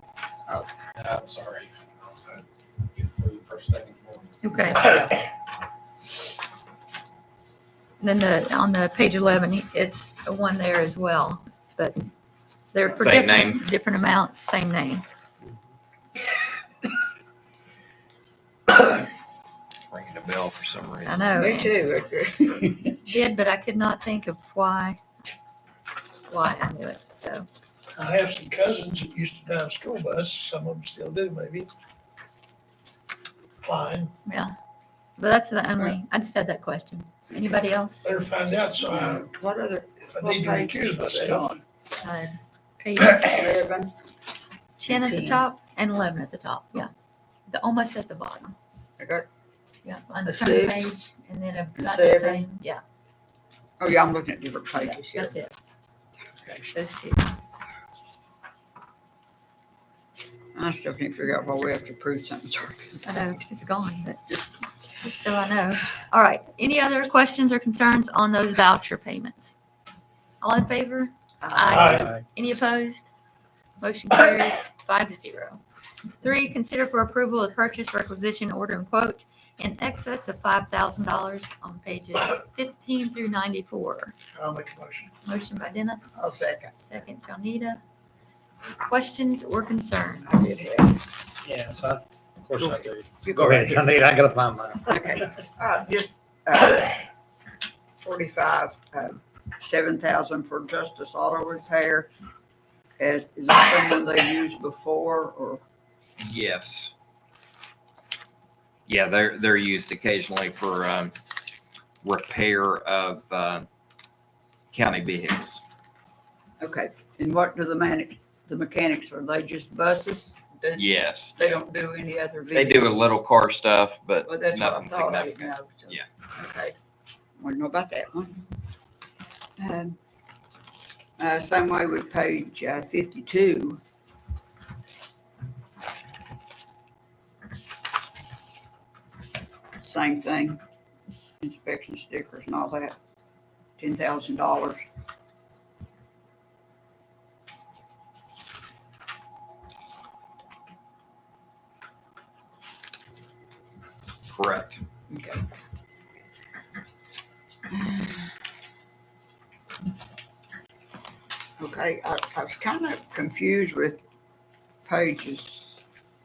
I'm sorry. I get through the first thing in the morning. Okay. Then on the page 11, it's the one there as well, but they're for Same different amounts, same name. Ringing a bell for some I reason. know. Me too. Did, but I could not think of why I knew it. So I have some cousins that used to drive school bus, some of them still do maybe. Fine, yeah, but that's the only. I just had that question. Anybody else? better find out so What other, if I what need to page recuse is that myself. on? Page 11? 10 at the 10. top and 11 at the top. Yeah, almost at the bottom. I got, Yeah, on the A front 6, page, and then about the 7. same. Yeah, oh yeah, I'm looking at different yeah, pages here. that's it. Those two. I still can't figure out why we have to prove something. I know it's gone, but just so I know. All right. Any other questions or concerns on those voucher payments? All in favor? Aye. Any opposed? Motion carries 5-0. 3, consider for approval of purchase requisition order and quote in excess of $5,000 on pages 15 through 94. I'll make a motion. Motion by Dennis. I'll second. Second, Johnita. Questions or concerns? I did have. Yes, of course I do. You Go ahead, Johnny, I gotta find mine. Okay, just, 45, 7,000 for Justice Auto Repair. Is that someone they used before or? Yes. Yeah, they're used occasionally for repair of county vehicles. Okay, and what do the mechanics, are they just buses? Yes. They don't do any other They vehicles? do a little car stuff, but Well, that's what I nothing thought. I didn't significant. know, so- Yeah. Okay, want to know about that one. Same way with page 52. Same thing, inspection stickers and all that, $10,000. Correct. Okay. Okay, I was kind of confused with pages.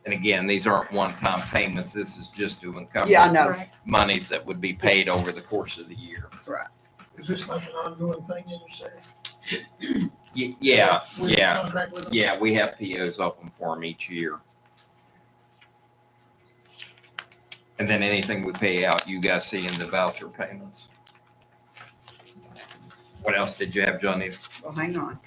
And again, these aren't one-time payments. This is just to encumber Yeah, I know. Right. monies that would be paid over the course of the year. Is this like an ongoing thing you say? Yeah, With the yeah, contract with them? yeah. We have POs open for them each year. And then anything we pay out, you guys see in the voucher payments. What else did you have, Johnny? Well, hang on.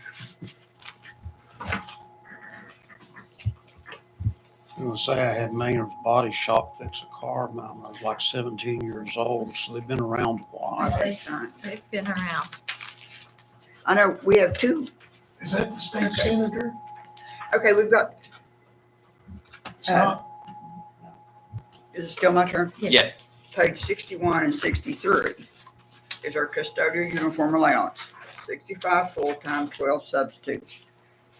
I'm gonna say I had Maynard's Body Shop fix a car of mine when I was like 17 years old, so they've been around a while. Right. That's fine. They've been around. I know we have two. Is that the state senator? Okay, we've got, It's not. is it still my turn? Yes. Page 61 and 63 is our custodial uniform allowance. 65 full-time, 12 substitutes.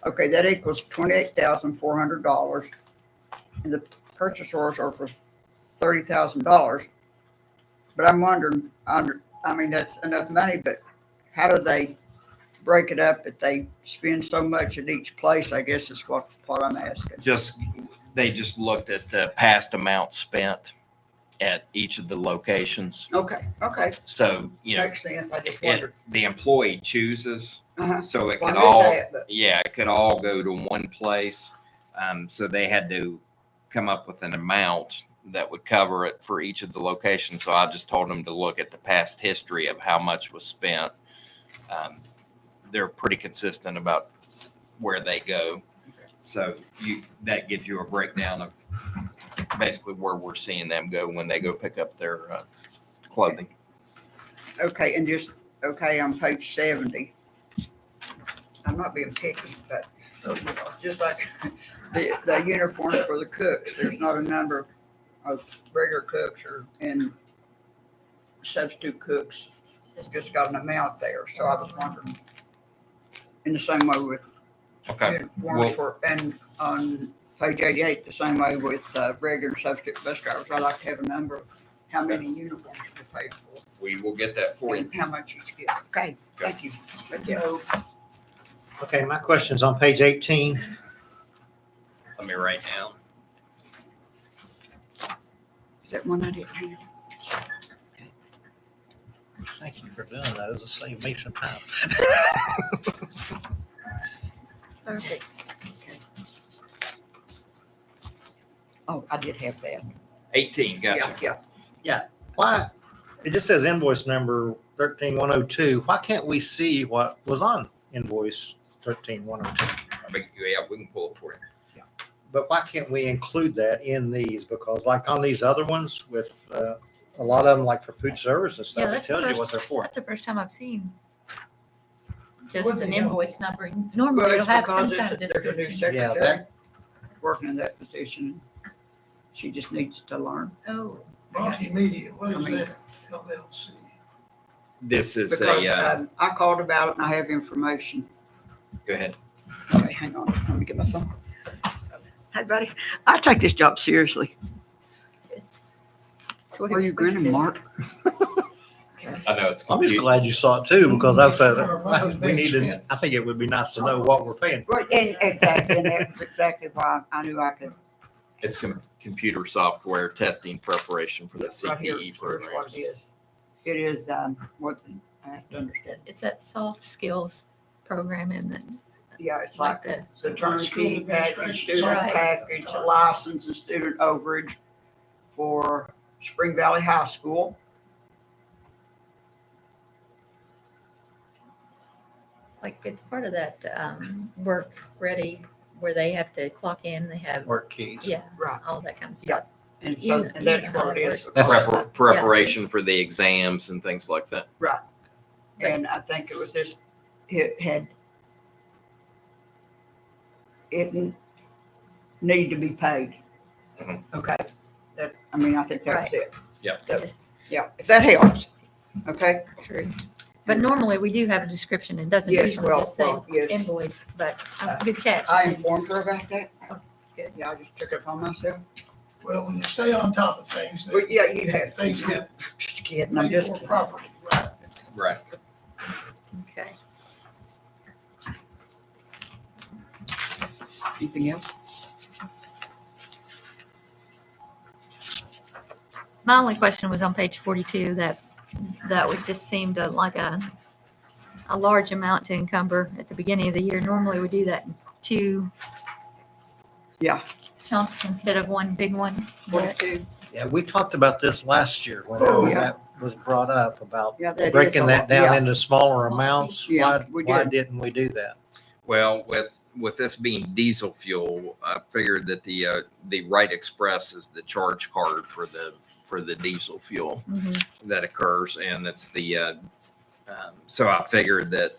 Okay, that equals $28,400. And the purchase orders are for $30,000. But I'm wondering, I mean, that's enough money, but how do they break it up if they spend so much at each place? I guess is what I'm asking. They just looked at the past amount spent at each of the locations. Okay, So, makes sense. I just wondered. the employee chooses, Uh-huh. so it Well, could I knew all, that, but- yeah, it could all go to one place. So they had to come up with an amount that would cover it for each of the locations. So I just told them to look at the past history of how much was spent. They're pretty consistent about where they go. So that gives you a breakdown of basically where we're seeing them go when they go pick up their clothing. Okay, and just, okay, on page 70. I'm not being picky, but just like the uniforms for the cooks, there's not a number of regular cooks and substitute cooks. It's just got an amount there, so I was wondering, in the same way with Okay. uniforms for, and on page 88, the same way with regular and substitute bus drivers, I like to have a number of how many uniforms were paid for We will get that for you. and how much each get. Okay, thank you. Thank you. Okay, my question's on page 18. Let me write down. Is that one I didn't have? Thank you for doing that. It'll save me some time. Perfect. Oh, I did have that. 18, gotcha. Yeah. Why? It just says invoice number 13102. Why can't we see what was on invoice 13102? Yeah, we can pull it for you. But why can't we include that in these? Because like on these other ones with a lot of them, like for food service and Yeah, stuff, it that's the tells you first- what they're for. That's the first time I've seen just What an the hell? invoice number. Normally Well, it'll it's have some because kind of there's a new description. Yeah, secretary working in that position. She just needs to learn. Oh, Multimedia, what I is mean- that? LLC. This is Because a, I called about it and I have information. go ahead. Okay, hang on, let me get my phone. Hey, buddy, I take this job seriously. that's what Were you we're supposed to grinning, do. Mark? I know it's I'm just confusing. glad you saw it too, because I Our thought money's we being needed, spent. I think it would be nice to know what we're paying for. Well, and exactly, and that's exactly why I knew I could. It's computer software testing preparation for the Right here, CPE here's what programs. it is. It is, I have to understand. It's that soft skills program and then Yeah, it's like like the the turnkey package, student Right. package, a license and student overage for Spring Valley High School. it's like it's part of that work ready where they have to clock in. They have Work keys. yeah, Right. all that kind of Yeah. stuff. And You- so, and that's you know how what it it is. works. That's- Preparation for the exams and things like that. Right. And I think it was this, it had, it needed to be paid. Mhm. Okay, that, I mean, I think that was it. They just Yeah, if that helps. Okay, true. But normally we do have a description. It doesn't Yes, usually well, just say well, yes. invoice, but good catch. I informed her about that. Good. Yeah, I just took it upon myself. Well, when you stay on top of things, But yeah, you have. things get Just kidding, I'm paid just for kidding. properly, right? Right. Okay. Anything else? My only question was on page 42, that was just seemed like a large amount to encumber at the beginning of the year. Normally we do that in two Yeah. chunks instead of one big one. But 42. Yeah, we talked about this last year Oh, whenever yeah. that was brought up about Yeah, that is breaking a that lot. down Yeah. into smaller Small amounts. Yeah, Why, we why did. didn't we do that? Well, with this being diesel fuel, I figured that the Wright Express is the charge card for the diesel fuel Mhm. that occurs, and it's the so I figured that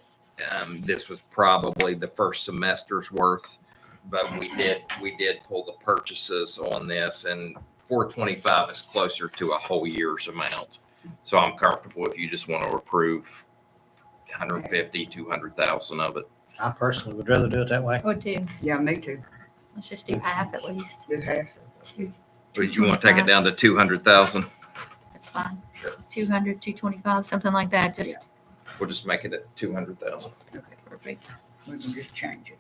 this was probably the first semester's worth, but we did pull the purchases on this, and 425 is closer to a whole year's amount. So I'm comfortable if you just want to approve 150, 200,000 of it. I personally would rather do it that way. Would too. Yeah, me too. Let's just do half at least. Do half. Two. But you want to take it down to 200,000? That's fine. Sure. 200, 225, something like that. Just We'll just make it at 200,000. Okay, perfect. we can just change it.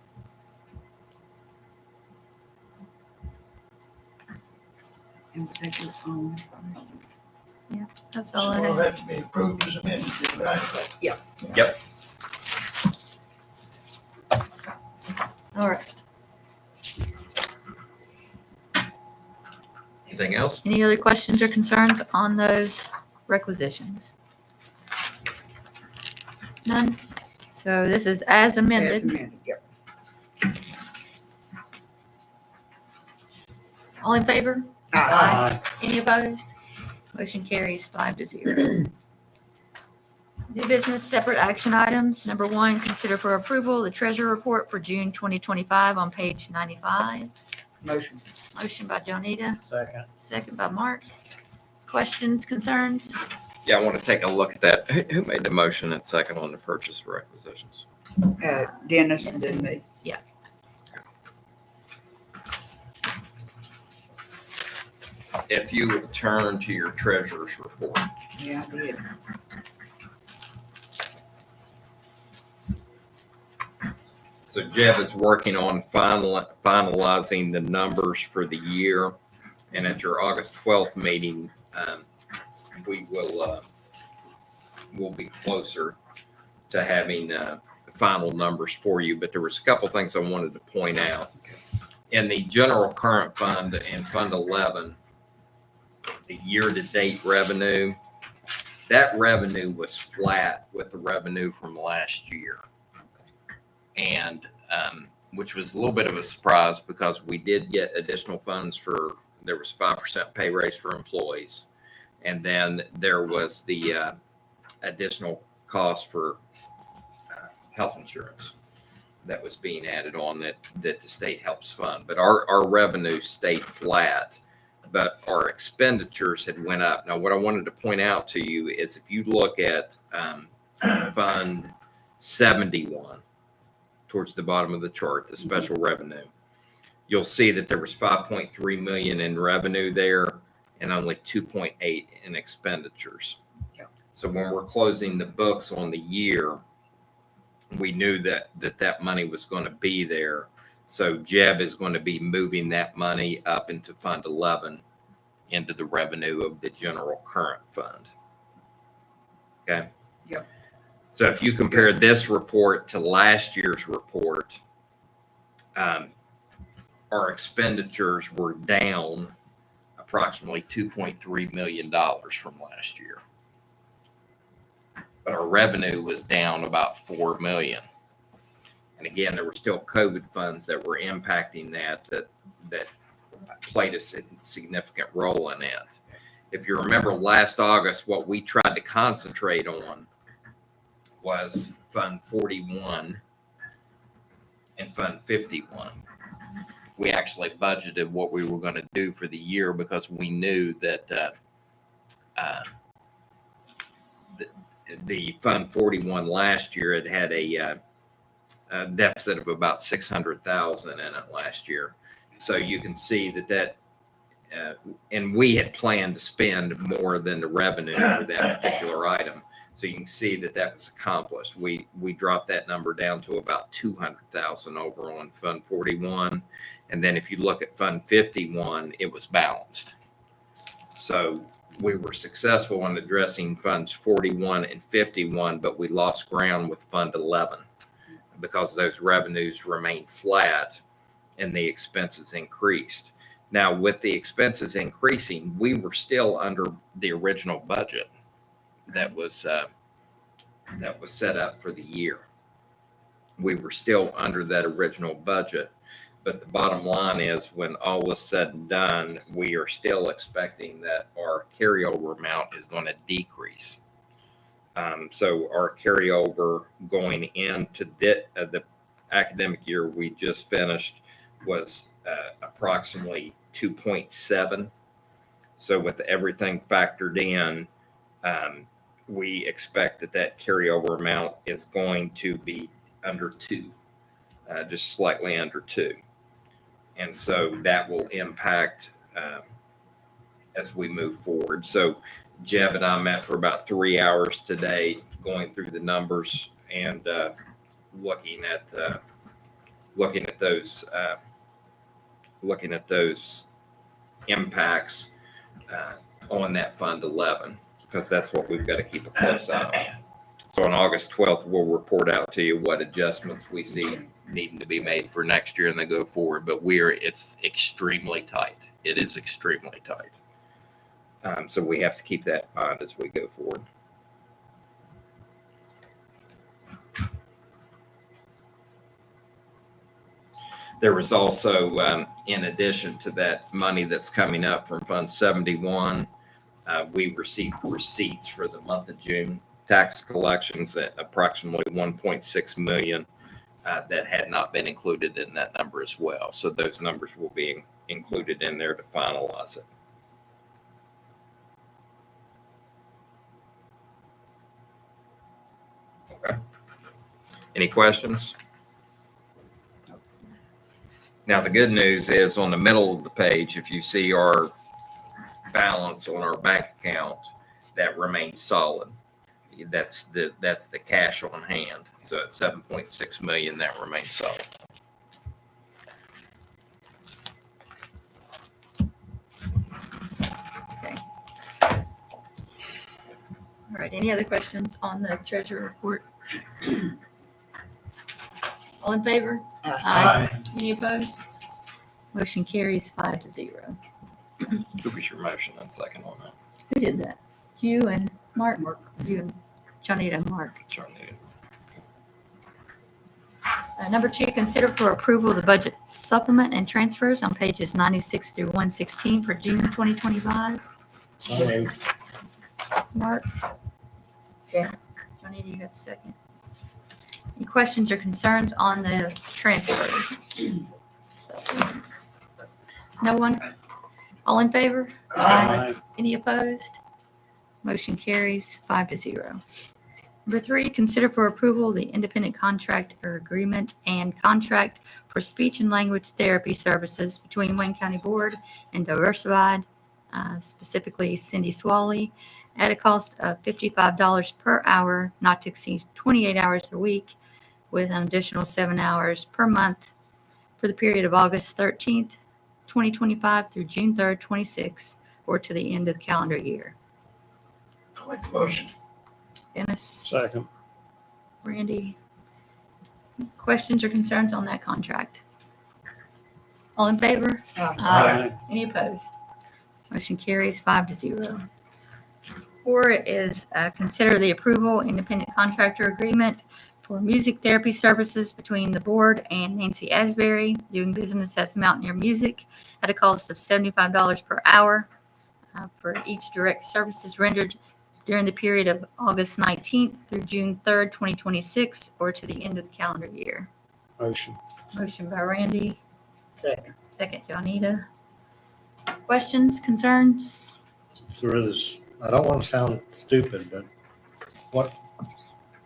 And we'll take it on. That's So all I it'll have. have to be approved as amended, right? Yep. All right. Anything else? Any other questions or concerns on those requisitions? None? So this is as As amended. amended, yep. All in favor? Aye. Any opposed? Motion carries 5-0. New business, separate action items. Number 1, consider for approval the treasurer report for June 2025 on page 95. Motion. Motion by Jonita, Second. second by Mark. Questions, concerns? Yeah, I want to take a look at that. Who made the motion and second on the purchase requisitions? Dennis and then me. If you would turn to your treasurer's report. Yeah, I did. So Jeb is working on finalizing the numbers for the year. And at your August 12th meeting, we will be closer to having the final numbers for you. But there was a couple things I wanted to point out. In the general current fund and Fund 11, the year-to-date revenue, that revenue was flat with the revenue from last year. And which was a little bit of a surprise because we did get additional funds there was 5% pay raise for employees. And then there was the additional cost for health insurance that was being added on that the state helps fund. But our revenue stayed flat, but our expenditures had went up. Now, what I wanted to point out to you is if you look at Fund 71, towards the bottom of the chart, the special revenue, you'll see that there was 5.3 million in revenue there and only 2.8 in expenditures. Yeah. So when we're closing the books on the year, we knew that money was going to be there. So Jeb is going to be moving that money up into Fund 11 into the revenue of the general current fund. Okay. Yep. So if you compare this report to last year's report, our expenditures were down approximately $2.3 million from last year. But our revenue was down about $4 million. And again, there were still COVID funds that were impacting that played a significant role in it. If you remember last August, what we tried to concentrate on was Fund 41 and Fund 51. We actually budgeted what we were going to do for the year because we knew that the Fund 41 last year had a deficit of about $600,000 in it last year. So you can see that and we had planned to spend more than the revenue for that particular item. So you can see that was accomplished. We dropped that number down to about $200,000 over on Fund 41. And then if you look at Fund 51, it was balanced. So we were successful in addressing Funds 41 and 51, but we lost ground with Fund 11 because those revenues remained flat and the expenses increased. Now, with the expenses increasing, we were still under the original budget that was set up for the year. We were still under that original budget, but the bottom line is when all is said and done, we are still expecting that our carryover amount is going to decrease. So our carryover going into the academic year we just finished was approximately 2.7. So with everything factored in, we expect that carryover amount is going to be under 2, just slightly under 2. And so that will impact as we move forward. So Jeb and I met for about 3 hours today going through the numbers and looking at those impacts on that Fund 11, because that's what we've got to keep a close eye on. So on August 12th, we'll report out to you what adjustments we see needing to be made for next year and then go forward. But it's extremely tight. It is extremely tight. So we have to keep that in mind as we go forward. There was also in addition to that money that's coming up from Fund 71, we received receipts for the month of June, tax collections at approximately 1.6 million that had not been included in that number as well. So those numbers will be included in there to finalize it. Okay. Any questions? Now, the good news is on the middle of the page, if you see our balance on our bank account, that remains solid. That's the cash on hand. So at 7.6 million, that remains solid. All right, any other questions on the treasurer report? All in favor? Any opposed? Motion carries 5-0. Who was your motion and second on that? Who did that? You and Mark? You and Johnita and Mark. Certainly. Number 2, consider for approval the budget supplement and transfers on pages 96 through 116 for June 2025. So moved. Mark? Okay. Johnita, you got the second. Any questions or concerns on the transfers? Supplements. No one? All in favor? Aye. Any opposed? Motion carries 5-0. Number 3, consider for approval the independent contractor agreement and contract for speech and language therapy services between Wayne County Board and Diversified, specifically Cindy Swally, at a cost of $55 per hour, not to exceed 28 hours a week, with an additional 7 hours per month for the period of August 13th, 2025 through June 3rd, 26, or to the end of the calendar year. I'll make the motion. Dennis? Second. Randy? Questions or concerns on that contract? All in favor? Aye. Any opposed? Motion carries 5-0. 4 is consider the approval independent contractor agreement for music therapy services between the board and Nancy Asbury, doing business as Mountaineer Music, at a cost of $75 per hour for each direct services rendered during the period of August 19th through June 3rd, 2026, or to the end of the calendar year. Motion. Motion by Randy, Second. second Johnita. Questions, concerns? There is, I don't want to sound stupid, but what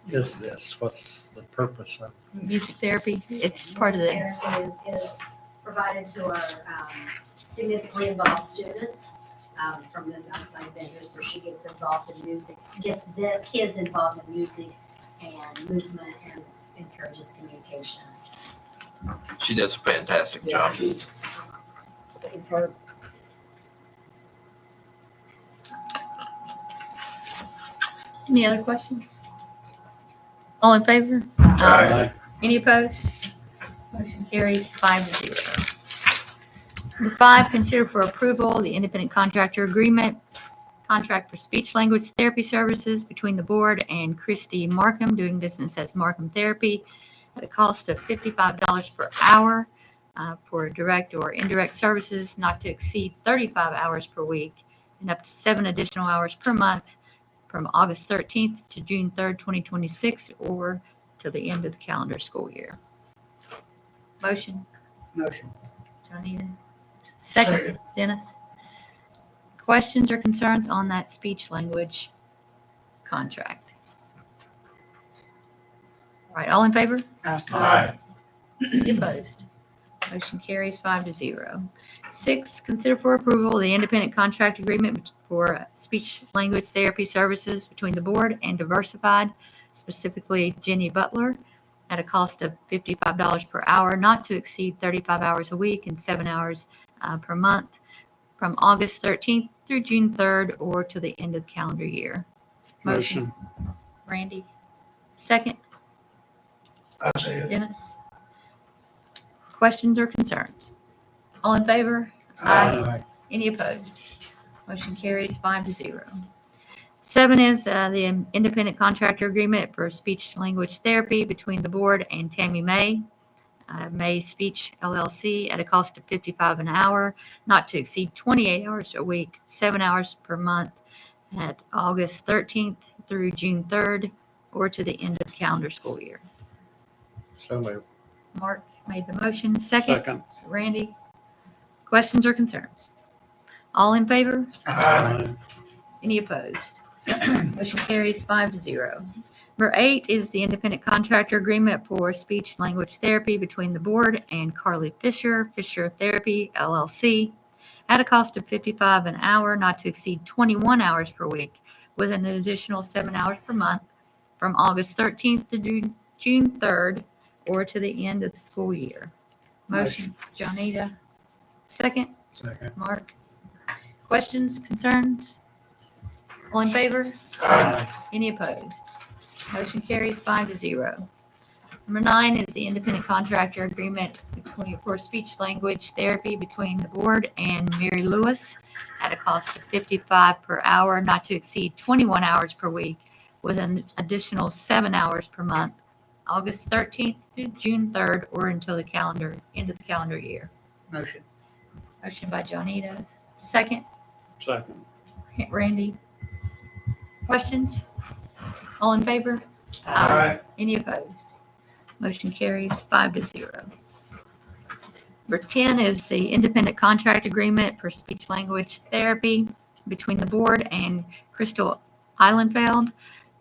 is this? What's the purpose of? Music therapy, it's part of the, Therapy is provided to our significantly involved students from this outside vendor, so she gets involved in music, gets the kids involved in music and movement and encourages communication. She does a fantastic job. Looking for any other questions? All in favor? Aye. Any opposed? Motion carries 5-0. Number 5, consider for approval the independent contractor agreement, contract for speech language therapy services between the board and Christy Markham, doing business as Markham Therapy, at a cost of $55 per hour for direct or indirect services not to exceed 35 hours per week and up to 7 additional hours per month from August 13th to June 3rd, 2026, or till the end of the calendar school year. Motion, motion. Johnita. Second, Dennis. Questions or concerns on that speech language contract? All right, all in favor? Aye. Any opposed? Motion carries 5-0. 6, consider for approval the independent contract agreement for speech language therapy services between the board and Diversified, specifically Jenny Butler, at a cost of $55 per hour, not to exceed 35 hours a week and 7 hours per month from August 13th through June 3rd, or to the end of the calendar year. Motion. Randy. Second, I say it. Dennis. Questions or concerns? All in favor? Aye. Any opposed? Motion carries 5-0. 7 is the independent contractor agreement for speech language therapy between the board and Tammy May, May Speech LLC at a cost of $55 an hour, not to exceed 28 hours a week, 7 hours per month at August 13th through June 3rd, or to the end of the calendar school year. So moved. Mark made the motion. Second, Second. Randy. Questions or concerns? All in favor? Aye. Any opposed? Motion carries 5-0. Number 8 is the independent contractor agreement for speech language therapy between the board and Carly Fisher, Fisher Therapy LLC, at a cost of $55 an hour, not to exceed 21 hours per week, with an additional 7 hours per month from August 13th to June 3rd, or to the end of the school year. Motion, Johnita. Second, Second. Mark. Questions, concerns? All in favor? Aye. Any opposed? Motion carries 5-0. Number 9 is the independent contractor agreement for speech language therapy between the board and Mary Lewis at a cost of $55 per hour, not to exceed 21 hours per week, with an additional 7 hours per month, August 13th through June 3rd, or until the end of the calendar year. Motion. Motion by Johnita. Second, Second. Randy. Questions? All in favor? Aye. Any opposed? Motion carries 5-0. Number 10 is the independent contract agreement for speech language therapy between the board and Crystal Eilenfeld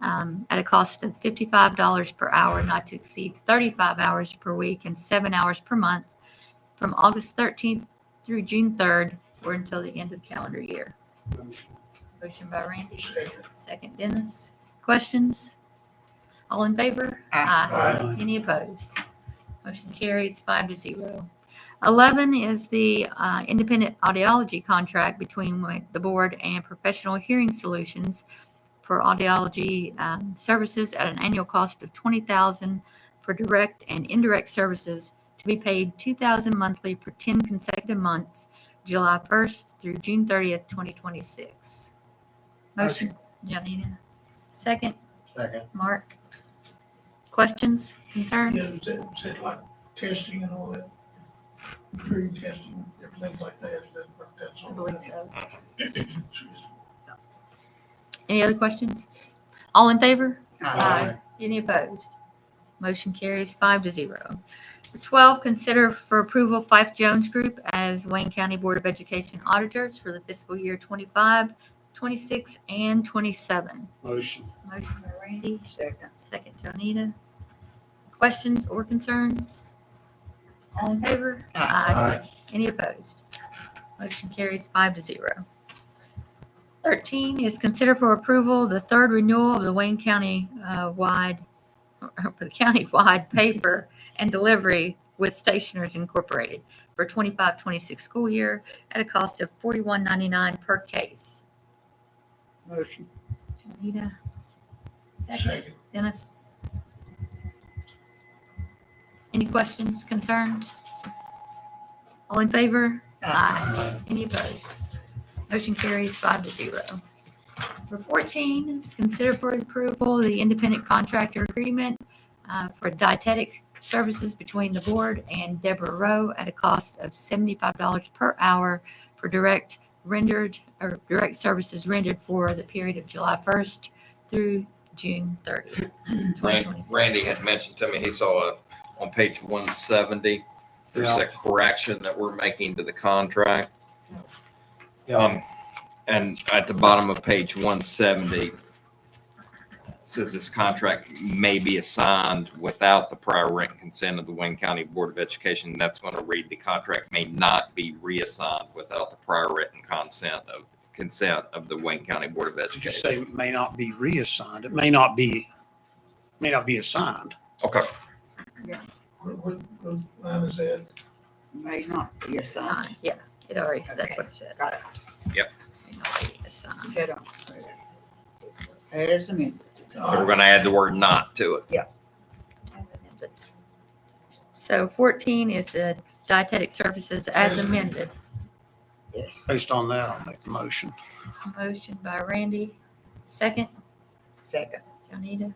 at a cost of $55 per hour, not to exceed 35 hours per week and 7 hours per month from August 13th through June 3rd, or until the end of the calendar year. Motion by Randy. Second. Second, Dennis. Questions? All in favor? Aye. Any opposed? Motion carries 5-0. 11 is the independent audiology contract between the board and Professional Hearing Solutions for audiology services at an annual cost of $20,000 for direct and indirect services, to be paid $2,000 monthly for 10 consecutive months, July 1st through June 30th, 2026. Motion, Janina. Second, Second. Mark. Questions, Yeah, concerns? is it like testing and all that? Hearing testing, everything like that, that's I all. believe so. Excuse Any other questions? All in favor? Aye. Any opposed? Motion carries 5-0. 12, consider for approval Fife Jones Group as Wayne County Board of Education auditors for the fiscal year 25, 26, and 27. Motion. Motion by Randy, Second. second Jonita. Questions or concerns? All in favor? Aye. Any opposed? Motion carries 5-0. 13 is consider for approval the third renewal of the Wayne County county-wide paper and delivery with Stationers Incorporated for 25-26 school year at a cost of $41.99 per case. Motion. Anita, Second. Dennis. Any questions, concerns? All in favor? Aye. Any opposed? Motion carries 5-0. Number 14 is consider for approval the independent contractor agreement for dietetic services between the board and Deborah Rowe at a cost of $75 per hour for direct services rendered for the period of July 1st through June 30th, 2026. Randy had mentioned to me, he saw on page 170, there's Yeah. a correction that we're making to the contract. Yeah. And at the bottom of page 170, it says this contract may be assigned without the prior written consent of the Wayne County Board of Education. That's going to read the contract may not be reassigned without the prior written consent of the Wayne County Board of Did you Education. say may not be reassigned? It may not be assigned. Okay. What line is that? May not be assigned. Sign. Yeah, it already, that's what it says. Got it. Yep. May not be assigned. Said on. As amended. So we're going to add the word not to it. So 14 is the dietetic services as amended. Yes. Based on that, I'll make the motion. Motion by Randy, second, Second. Jonita.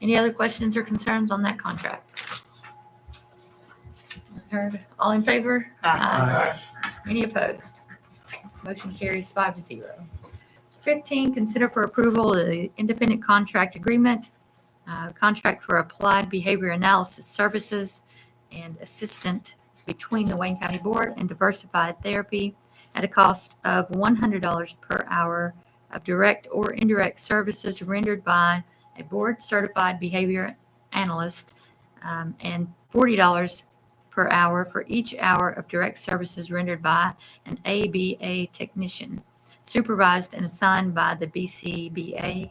Any other questions or concerns on that contract? Heard. All in favor? Aye. Any opposed? Motion carries 5-0. 15, consider for approval the independent contract agreement, contract for applied behavior analysis services and assistant between the Wayne County Board and Diversified Therapy at a cost of $100 per hour of direct or indirect services rendered by a board-certified behavior analyst, and $40 per hour for each hour of direct services rendered by an ABA technician, supervised and assigned by the BCBA,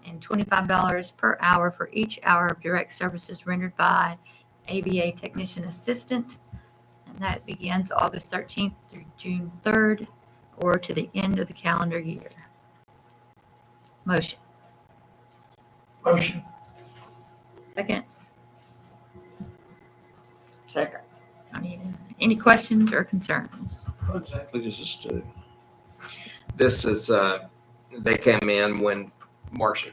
and $25 per hour for each hour of direct services rendered by ABA technician assistant. And that begins August 13th through June 3rd, or to the end of the calendar year. Motion. Motion. Second. Second. Juanita. Any questions or concerns? What exactly does this do? This is, they came in when, Marcia,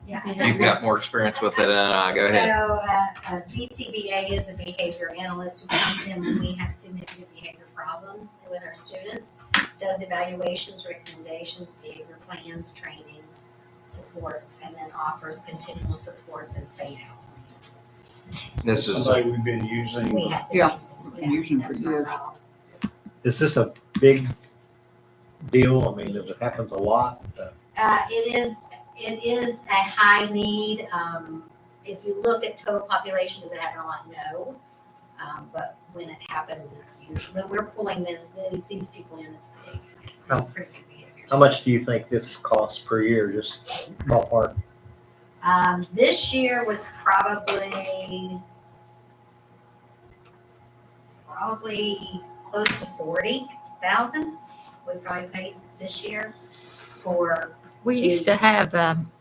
Yeah. you've got more experience with it than I. Go ahead. So, BCBA is a behavior analyst who comes in when we have significant behavior problems with our students, does evaluations, recommendations, behavior plans, trainings, supports, and then offers continual supports and fade out. This is, Somebody we've been using. We have been Yeah, using, been using for years. Is this a big deal? I mean, does it happen a lot? It is a high need. If you look at total population, does it happen a lot? No. But when it happens, it's usually, we're pulling these people in, it's big. It's pretty big behaviors. How much do you think this costs per year, just ballpark? This year was probably close to 40,000. We probably paid this year for. We used to have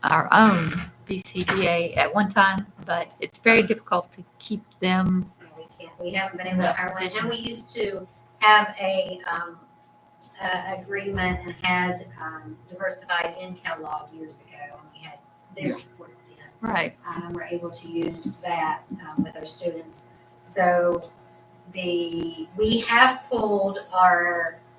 our own BCBA at one time, but it's very difficult to keep them. We haven't been able to hire one, and we used to have a agreement and had diversified in Kellogg years ago, and we had their supports then. Right. We're able to use that with our students. So we have pulled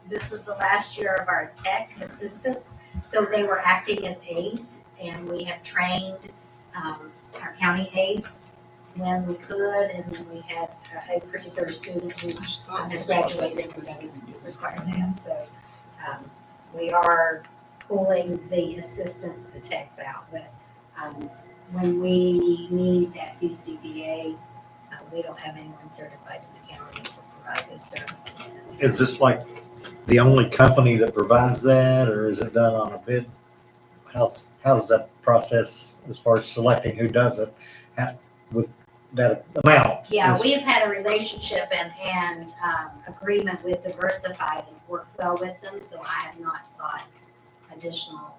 this was the last year of our tech assistants. So they were acting as aides, and we have trained our county aides when we could, and then we had a particular student who has graduated who doesn't require that. So we are pulling the assistants, the techs out, but when we need that BCBA, we don't have anyone certified in the county to provide those services. Is this like the only company that provides that, or is it done on a bid? How does that process, as far as selecting who does it, with that amount? Yeah, we've had a relationship and agreement with Diversified and worked well with them, so I have not sought additional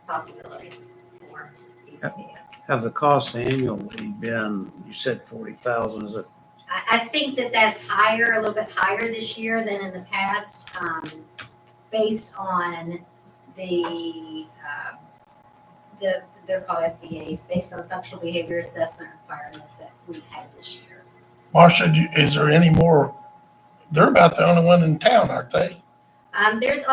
possibilities for BCBA. Have the costs annually been, you said 40,000, is it? I think that's higher, a little bit higher this year than in the past, based on they're called FBAs, based on functional behavior assessment requirements that we've had this year. Marcia, is there any more? They're about the only one in town, aren't they? There's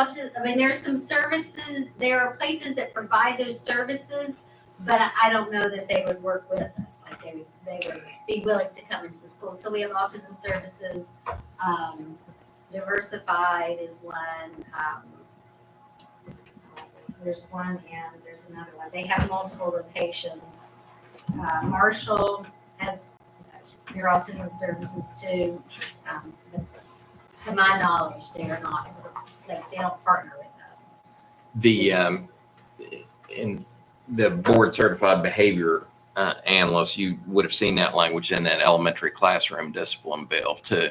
there's some services, there are places that provide those services, but I don't know that they would work with us, like they would be willing to come into the school. So we have autism services, Diversified is one, there's one and there's another one. They have multiple locations. Marshall has their autism services too. But to my knowledge, they are not, they don't partner with us. In the board certified behavior analyst, you would have seen that language in that elementary classroom discipline bill too.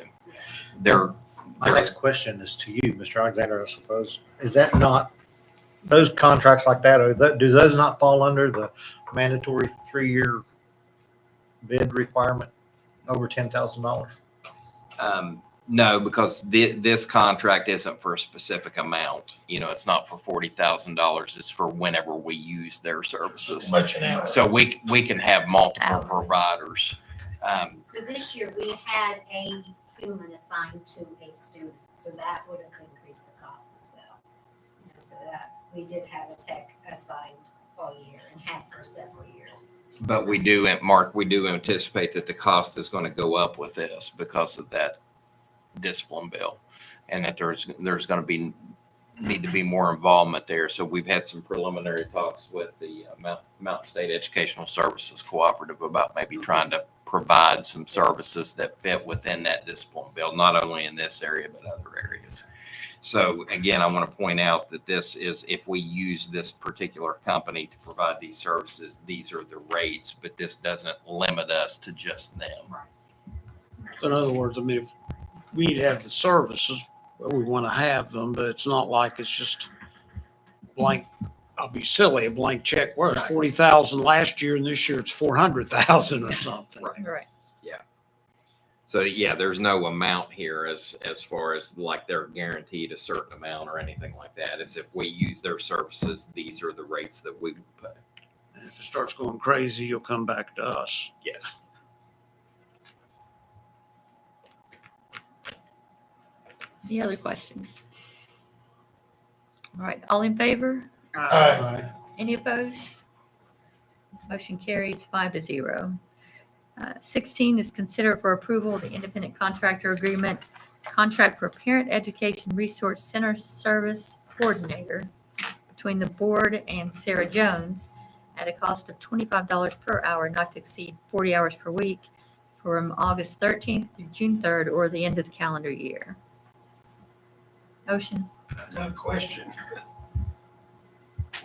My next question is to you, Mr. Alexander, I suppose. Is that not, those contracts like that, do those not fall under the mandatory 3-year bid requirement over $10,000? No, because this contract isn't for a specific amount. You know, it's not for $40,000. It's for whenever we use their services. Much an hour. So we can have multiple providers So this year, we had a human assigned to a student, so that would have increased the cost as well. So that, we did have a tech assigned all year and have for several years. But we do, Mark, we do anticipate that the cost is going to go up with this because of that discipline bill, and that there's going to need to be more involvement there. So we've had some preliminary talks with the Mountain State Educational Services Cooperative about maybe trying to provide some services that fit within that discipline bill, not only in this area, but other areas. So again, I want to point out that this is, if we use this particular company to provide these services, these are the rates, but this doesn't limit us to just them. So in other words, I mean, if we need to have the services, well, we want to have them, but it's not like it's just blank. I'll be silly, a blank check. Where it's 40,000 last year, and this year it's 400,000 or something. Right. So yeah, there's no amount here as far as like they're guaranteed a certain amount or anything like that. It's if we use their services, these are the rates that we would pay. And if it starts going crazy, you'll come back to us. Yes. Any other questions? All right, all in favor? Aye. Any opposed? Motion carries 5-0. 16 is consider for approval the independent contractor agreement, contract for Parent Education Resource Center Service Coordinator between the board and Sarah Jones at a cost of $25 per hour, not to exceed 40 hours per week, from August 13th through June 3rd or the end of the calendar year. Motion. Another question.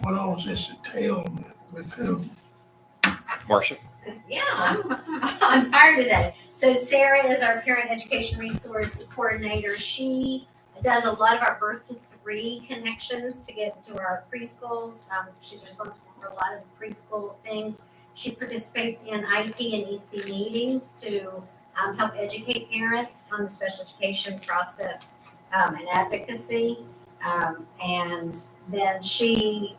What all does this entail with whom? Marcia? Yeah, I'm on fire today. So Sarah is our Parent Education Resource Coordinator. She does a lot of our birth to 3 connections to get to our preschools. She's responsible for a lot of the preschool things. She participates in IP and EC meetings to help educate parents on the special education process and advocacy. And then she,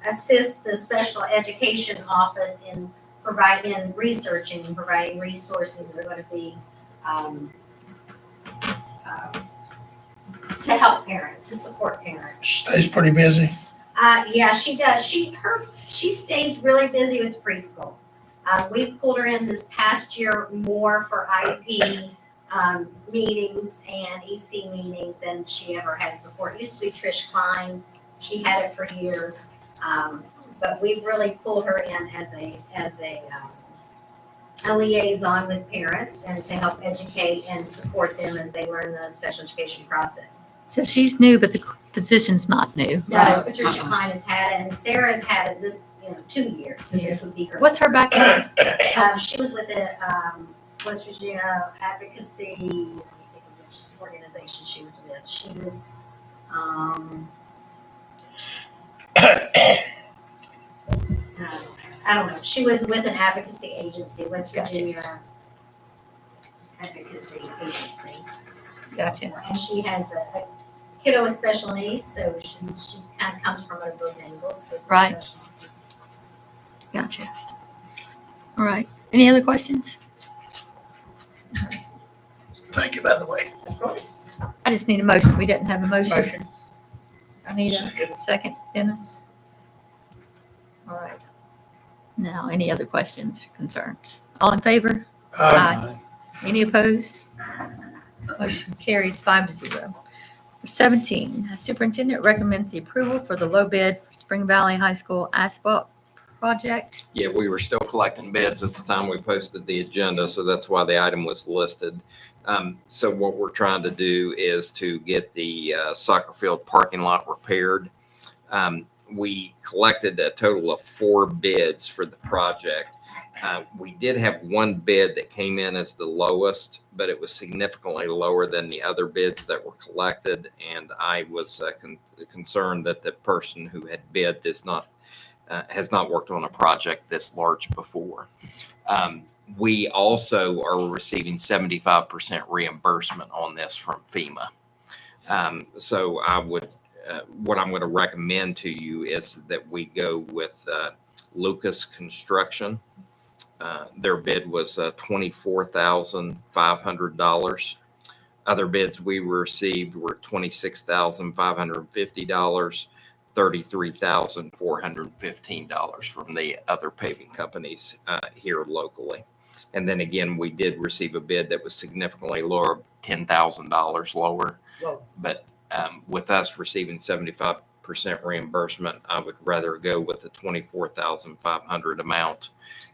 assists the special education office in researching and providing resources that are going to be to help parents, to support parents. Stays pretty busy. Yeah, she does. She stays really busy with preschool. We've pulled her in this past year more for IP meetings and EC meetings than she ever has before. It used to be Trish Klein. She had it for years. But we've really pulled her in as a liaison with parents and to help educate and support them as they learn the special education process. So she's new, but the position's not new. No, Patricia Klein has had it, and Sarah's had it this, 2 years, so this would be her. What's her background? She was with the West Virginia Advocacy, let me think of which organization she was with. She was, I don't know. She was with an advocacy agency, West Virginia Advocacy Agency. Gotcha. And she has a kiddo with special needs, so she kind of comes from both angles. Right. Gotcha. All right. Any other questions? Thank you, by the way. Of course. I just need a motion. We didn't have a motion. Motion. I need a second, Dennis. All right. Now, any other questions or concerns? All in favor? Aye. Any opposed? Motion carries 5-0. For 17, superintendent recommends the approval for the low bid for Spring Valley High School asphalt project. Yeah, we were still collecting bids at the time we posted the agenda, so that's why the item was listed. So what we're trying to do is to get the soccer field parking lot repaired. We collected a total of 4 bids for the project. We did have one bid that came in as the lowest, but it was significantly lower than the other bids that were collected. And I was concerned that the person who had bid has not worked on a project this large before. We also are receiving 75% reimbursement on this from FEMA. So I would, what I'm going to recommend to you is that we go with Lucas Construction. Their bid was $24,500. Other bids we received were $26,550, $33,415 from the other paving companies here locally. And then again, we did receive a bid that was significantly lower, $10,000 lower. Whoa. But with us receiving 75% reimbursement, I would rather go with the 24,500 amount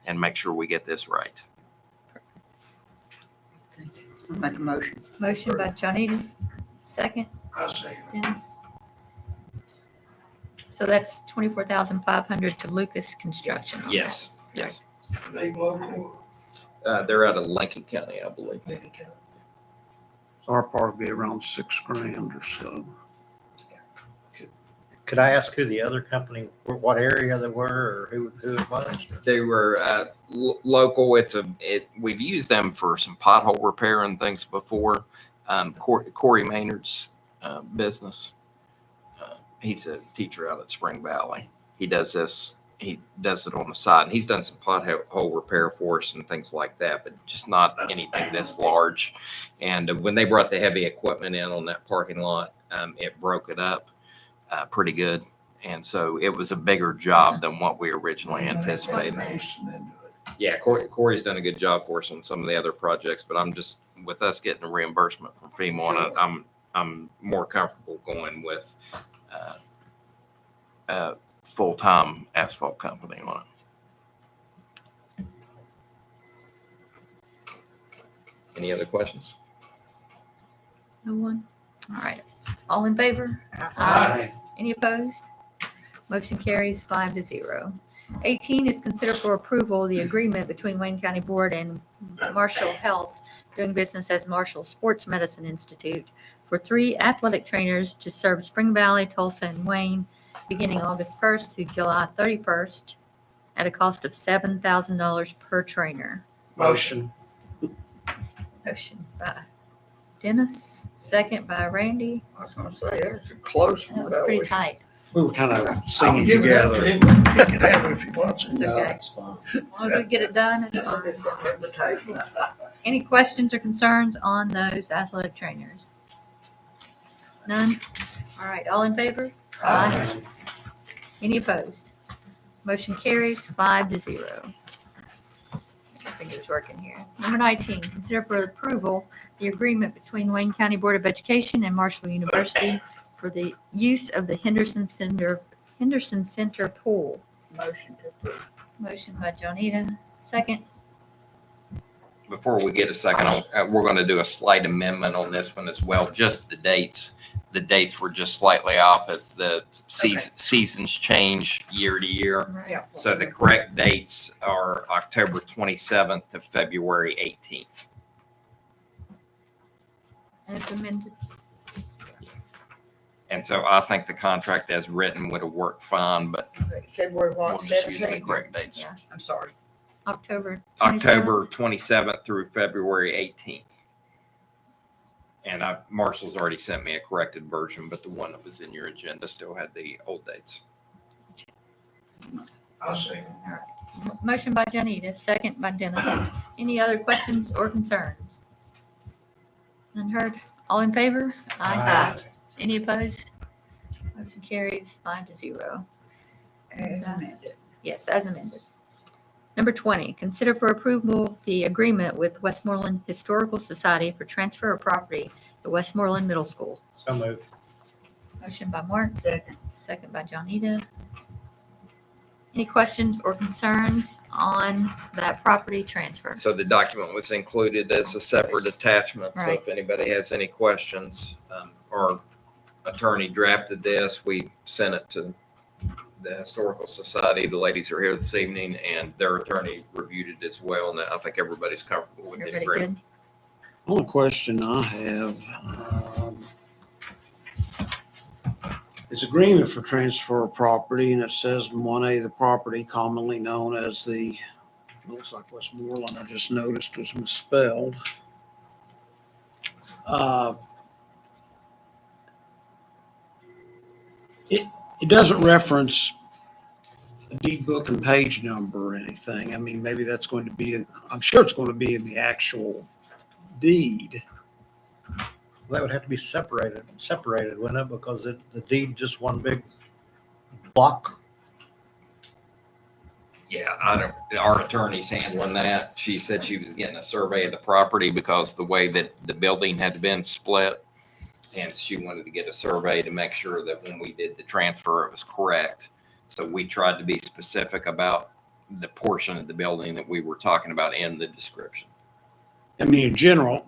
and make sure we get this right. I'll make a motion. Motion by Johnita, second, I second. Dennis. So that's 24,500 to Lucas Construction. on that. Yes, yes. Are they local? They're out of Lincoln County, I believe. They can count. So our part would be around $6,000 or so. Could I ask who the other company, what area they were, or who it was? They were local. We've used them for some pothole repair and things before. Corey Maynard's business. He's a teacher out at Spring Valley. He does this. He does it on the side. He's done some pothole repair for us and things like that, but just not anything this large. And when they brought the heavy equipment in on that parking lot, it broke it up pretty good. And so it was a bigger job than what we originally anticipated. Base and then do it. Yeah, Corey's done a good job for us on some of the other projects, but I'm just, with us getting the reimbursement from FEMA on it, I'm more comfortable going with a full-time asphalt company on it. Any other questions? No one? All right. All in favor? Aye. Any opposed? Motion carries 5-0. 18 is considered for approval the agreement between Wayne County Board and Marshall Health doing business as Marshall Sports Medicine Institute for 3 athletic trainers to serve Spring Valley, Tulsa, and Wayne beginning August 1st through July 31st at a cost of $7,000 per trainer. Motion. Motion by Dennis, second by Randy. I was gonna say, that's a close That one. was pretty tight. We were kind of I'll singing give it up to together. him. He can have it if he wants It's it. okay. That's fine. As long as we get it done, it's fine. The table. Any questions or concerns on those athletic trainers? None? All right, all in favor? Aye. Any opposed? Motion carries 5-0. I think it's working here. Number 19, consider for approval the agreement between Wayne County Board of Education and Marshall University for the use of the Henderson Center pool. Motion to approve. Motion by Jonita, second. Before we get a second, we're going to do a slight amendment on this one as well, just the dates. The dates were just slightly off as the seasons change year to year. Yeah. So the correct dates are October 27th to February 18th. As amended. And so I think the contract as written would have worked fine, but February we'll what? just use the 17th? correct dates. Yeah. I'm sorry. October 27th. October 27th through February 18th. And Marshall's already sent me a corrected version, but the one that was in your agenda still had the old dates. I'll second. Motion by Janita, second by Dennis. Any other questions or concerns? None heard. All in favor? Aye. Any opposed? Motion carries 5-0. As amended. Yes, as amended. Number 20, consider for approval the agreement with Westmoreland Historical Society for transfer of property to Westmoreland Middle School. So moved. Motion by Mark, Second. second by Johnita. Any questions or concerns on that property transfer? So the document was included as a separate attachment. So Right. if anybody has any questions, our attorney drafted this. We sent it to the Historical Society. The ladies are here this evening and their attorney reviewed it as well. And I think everybody's comfortable with this Everybody agreement. good? Only question I have, it's agreement for transfer of property, and it says in 1A, the property commonly known as the, looks like Westmoreland, I just noticed was misspelled. It doesn't reference a deed book and page number or anything. I mean, maybe that's going to be, I'm sure it's going to be in the actual deed. That would have to be separated, wouldn't it? Because the deed just one big block. Yeah, I don't, our attorney's handling that. She said she was getting a survey of the property because the way that the building had been split. And she wanted to get a survey to make sure that when we did the transfer, it was correct. So we tried to be specific about the portion of the building that we were talking about in the description. I mean, in general,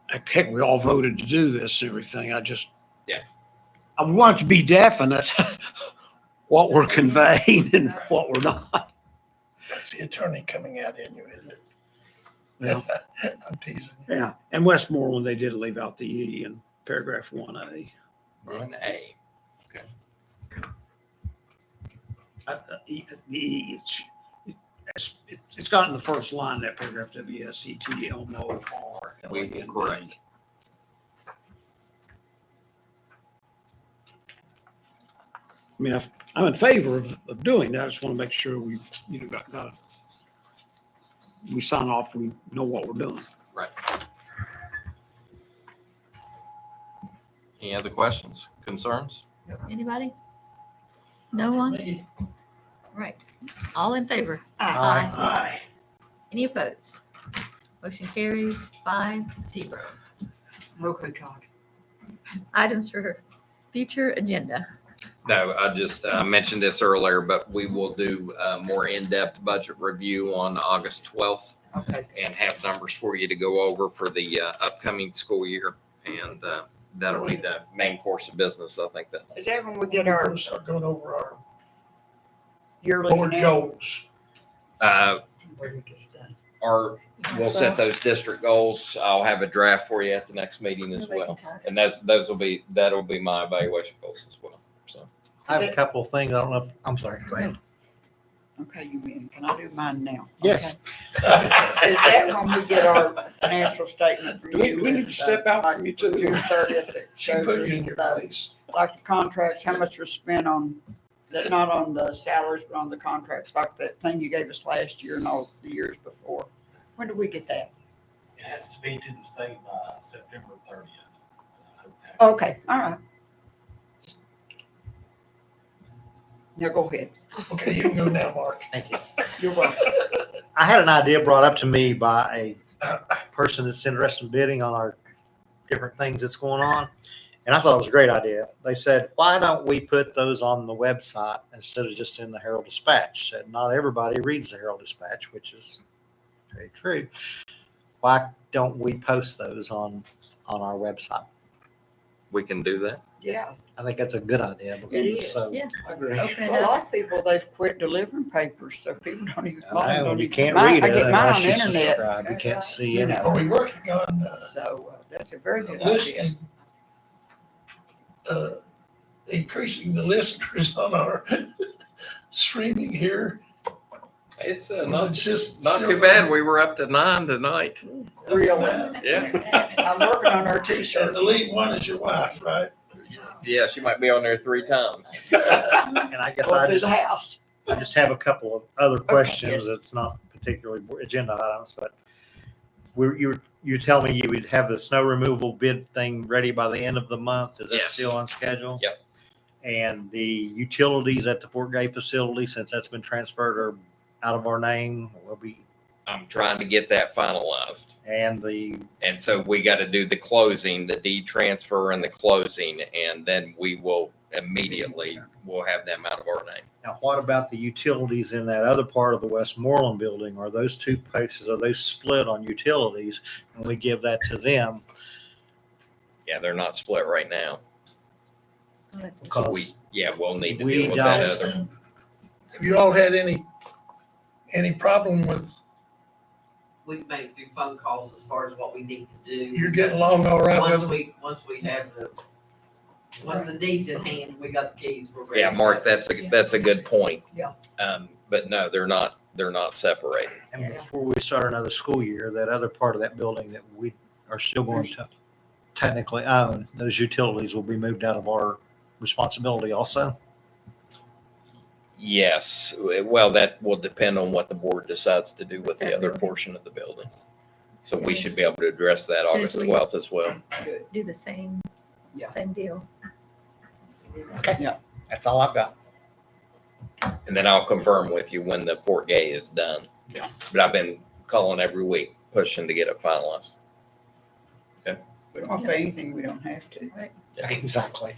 heck, we all voted to do this and everything. I want it to be definite what we're conveying and what we're not. That's the attorney coming out in you, isn't it? Well, I'm teasing you. yeah. And Westmoreland, they did leave out the E in paragraph 1A. 1A. The E, it's got in the first line of that paragraph, WSETMOR. Correct. I mean, I'm in favor of doing that. I just want to make sure we've, we sign off, we know what we're doing. Right. Any other questions, concerns? Anybody? No one? Me. Right. All in favor? Aye. Any opposed? Motion carries 5-0. Okay, Todd. Items for future agenda. No, I just mentioned this earlier, but we will do a more in-depth budget review on August 12th Okay. and have numbers for you to go over for the upcoming school year. And that'll be the main course of business, I think that. Is that when we get We're our gonna start going over our yearly board financial? goals. Where we get done? We'll set those district goals. I'll have a draft for you at the next meeting as well. And that'll be my evaluation goals as well. So. I have a couple of things. I don't know if, I'm sorry, go ahead. Okay, you mean, can I do mine now? Yes. Okay. Is that when we get our financial statement from you? We need to step out from you too. June 30th. that She shows put us you in your the- place. Like the contracts, how much was spent on, that not on the salaries, but on the contracts, like that thing you gave us last year and all the years before. When do we get that? It has to be to the state by September 30th. Okay, all right. Now go ahead. Okay, you can go now, Mark. Thank you. You're welcome. I had an idea brought up to me by a person that's interested in bidding on our different things that's going on. And I thought it was a great idea. They said, why don't we put those on the website instead of just in the Herald Dispatch? Said not everybody reads the Herald Dispatch, which is very true. Why don't we post those on our website? We can do that. Yeah, I think that's a good idea. because It it's is. so- Yeah. I agree. Open it well, a up. lot of people, they've quit delivering papers, so people don't even. I know, don't you even- can't mine- read I it get mine unless on you the internet, subscribe. You can't see You know. it. Are we working on so that's a very good idea. listening? Increasing the listeners on our streaming here? It's Or is it just not still- too bad. We were up to 9 tonight. Really? Yeah. I'm working on our And t-shirts. the lead one is your wife, right? Yeah, she might be on there 3 times. And I guess Go I through just the house. I just have a couple of other questions. yes. It's not particularly agenda items, but you tell me you would have the snow removal bid thing ready by the end of the month. Is that Yes. still on schedule? Yep. And the utilities at the Fort Gay facility, since that's been transferred or out of our name, will be, I'm trying to get that finalized. and the, And so we got to do the closing, the deed transfer and the closing, and then we will immediately, we'll have them out of our name. now what about the utilities in that other part of the Westmoreland building? Are those two places, are those split on utilities? And we give that to them? Yeah, they're not split right now. So Because we'll need to we deal with that don't- other. Have you all had any problem with, We've made a few phone calls as far as what we need to do. you're getting along all right with Once them? we have once the deed's in hand, we got the keys, we're ready. Yeah, Mark, that's a good point. Yeah. But no, they're not separated. And before we start another school year, that other part of that building that we are still going to technically own, those utilities will be moved out of our responsibility also. Yes, well, that will depend on what the board decides to do with the That other building. portion of the building. So we Soon should as- be able to address that soon as August we- 12th as well. Do the same, Yeah. same deal. That's all I've got. And then I'll confirm with you when the Fort Gay is done. Yeah. But I've been calling every week, pushing to get it finalized. We don't want to pay anything we don't have to. Exactly.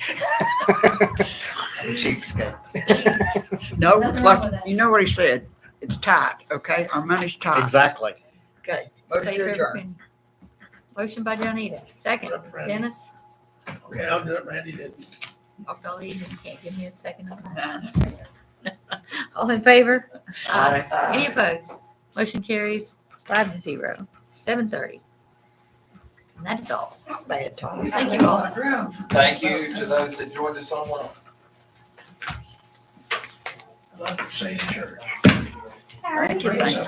Cheapskates. No, Nothing wrong with like, that. you know what he said? It's tight, okay? Our money's tight. Exactly. Okay. Motion Save to every adjourn. penny. Motion by Jonita, second. Randy. Dennis, Okay, I'll do it, Randy didn't. I'll leave, you can't give me a second on that. All in favor? Any opposed? Motion carries 5-0, 7:30. And that is all. Not bad, Tom. Thank you all. On the ground for- Thank you to those that joined us online. I'd like to say to church. Thank you, thank you.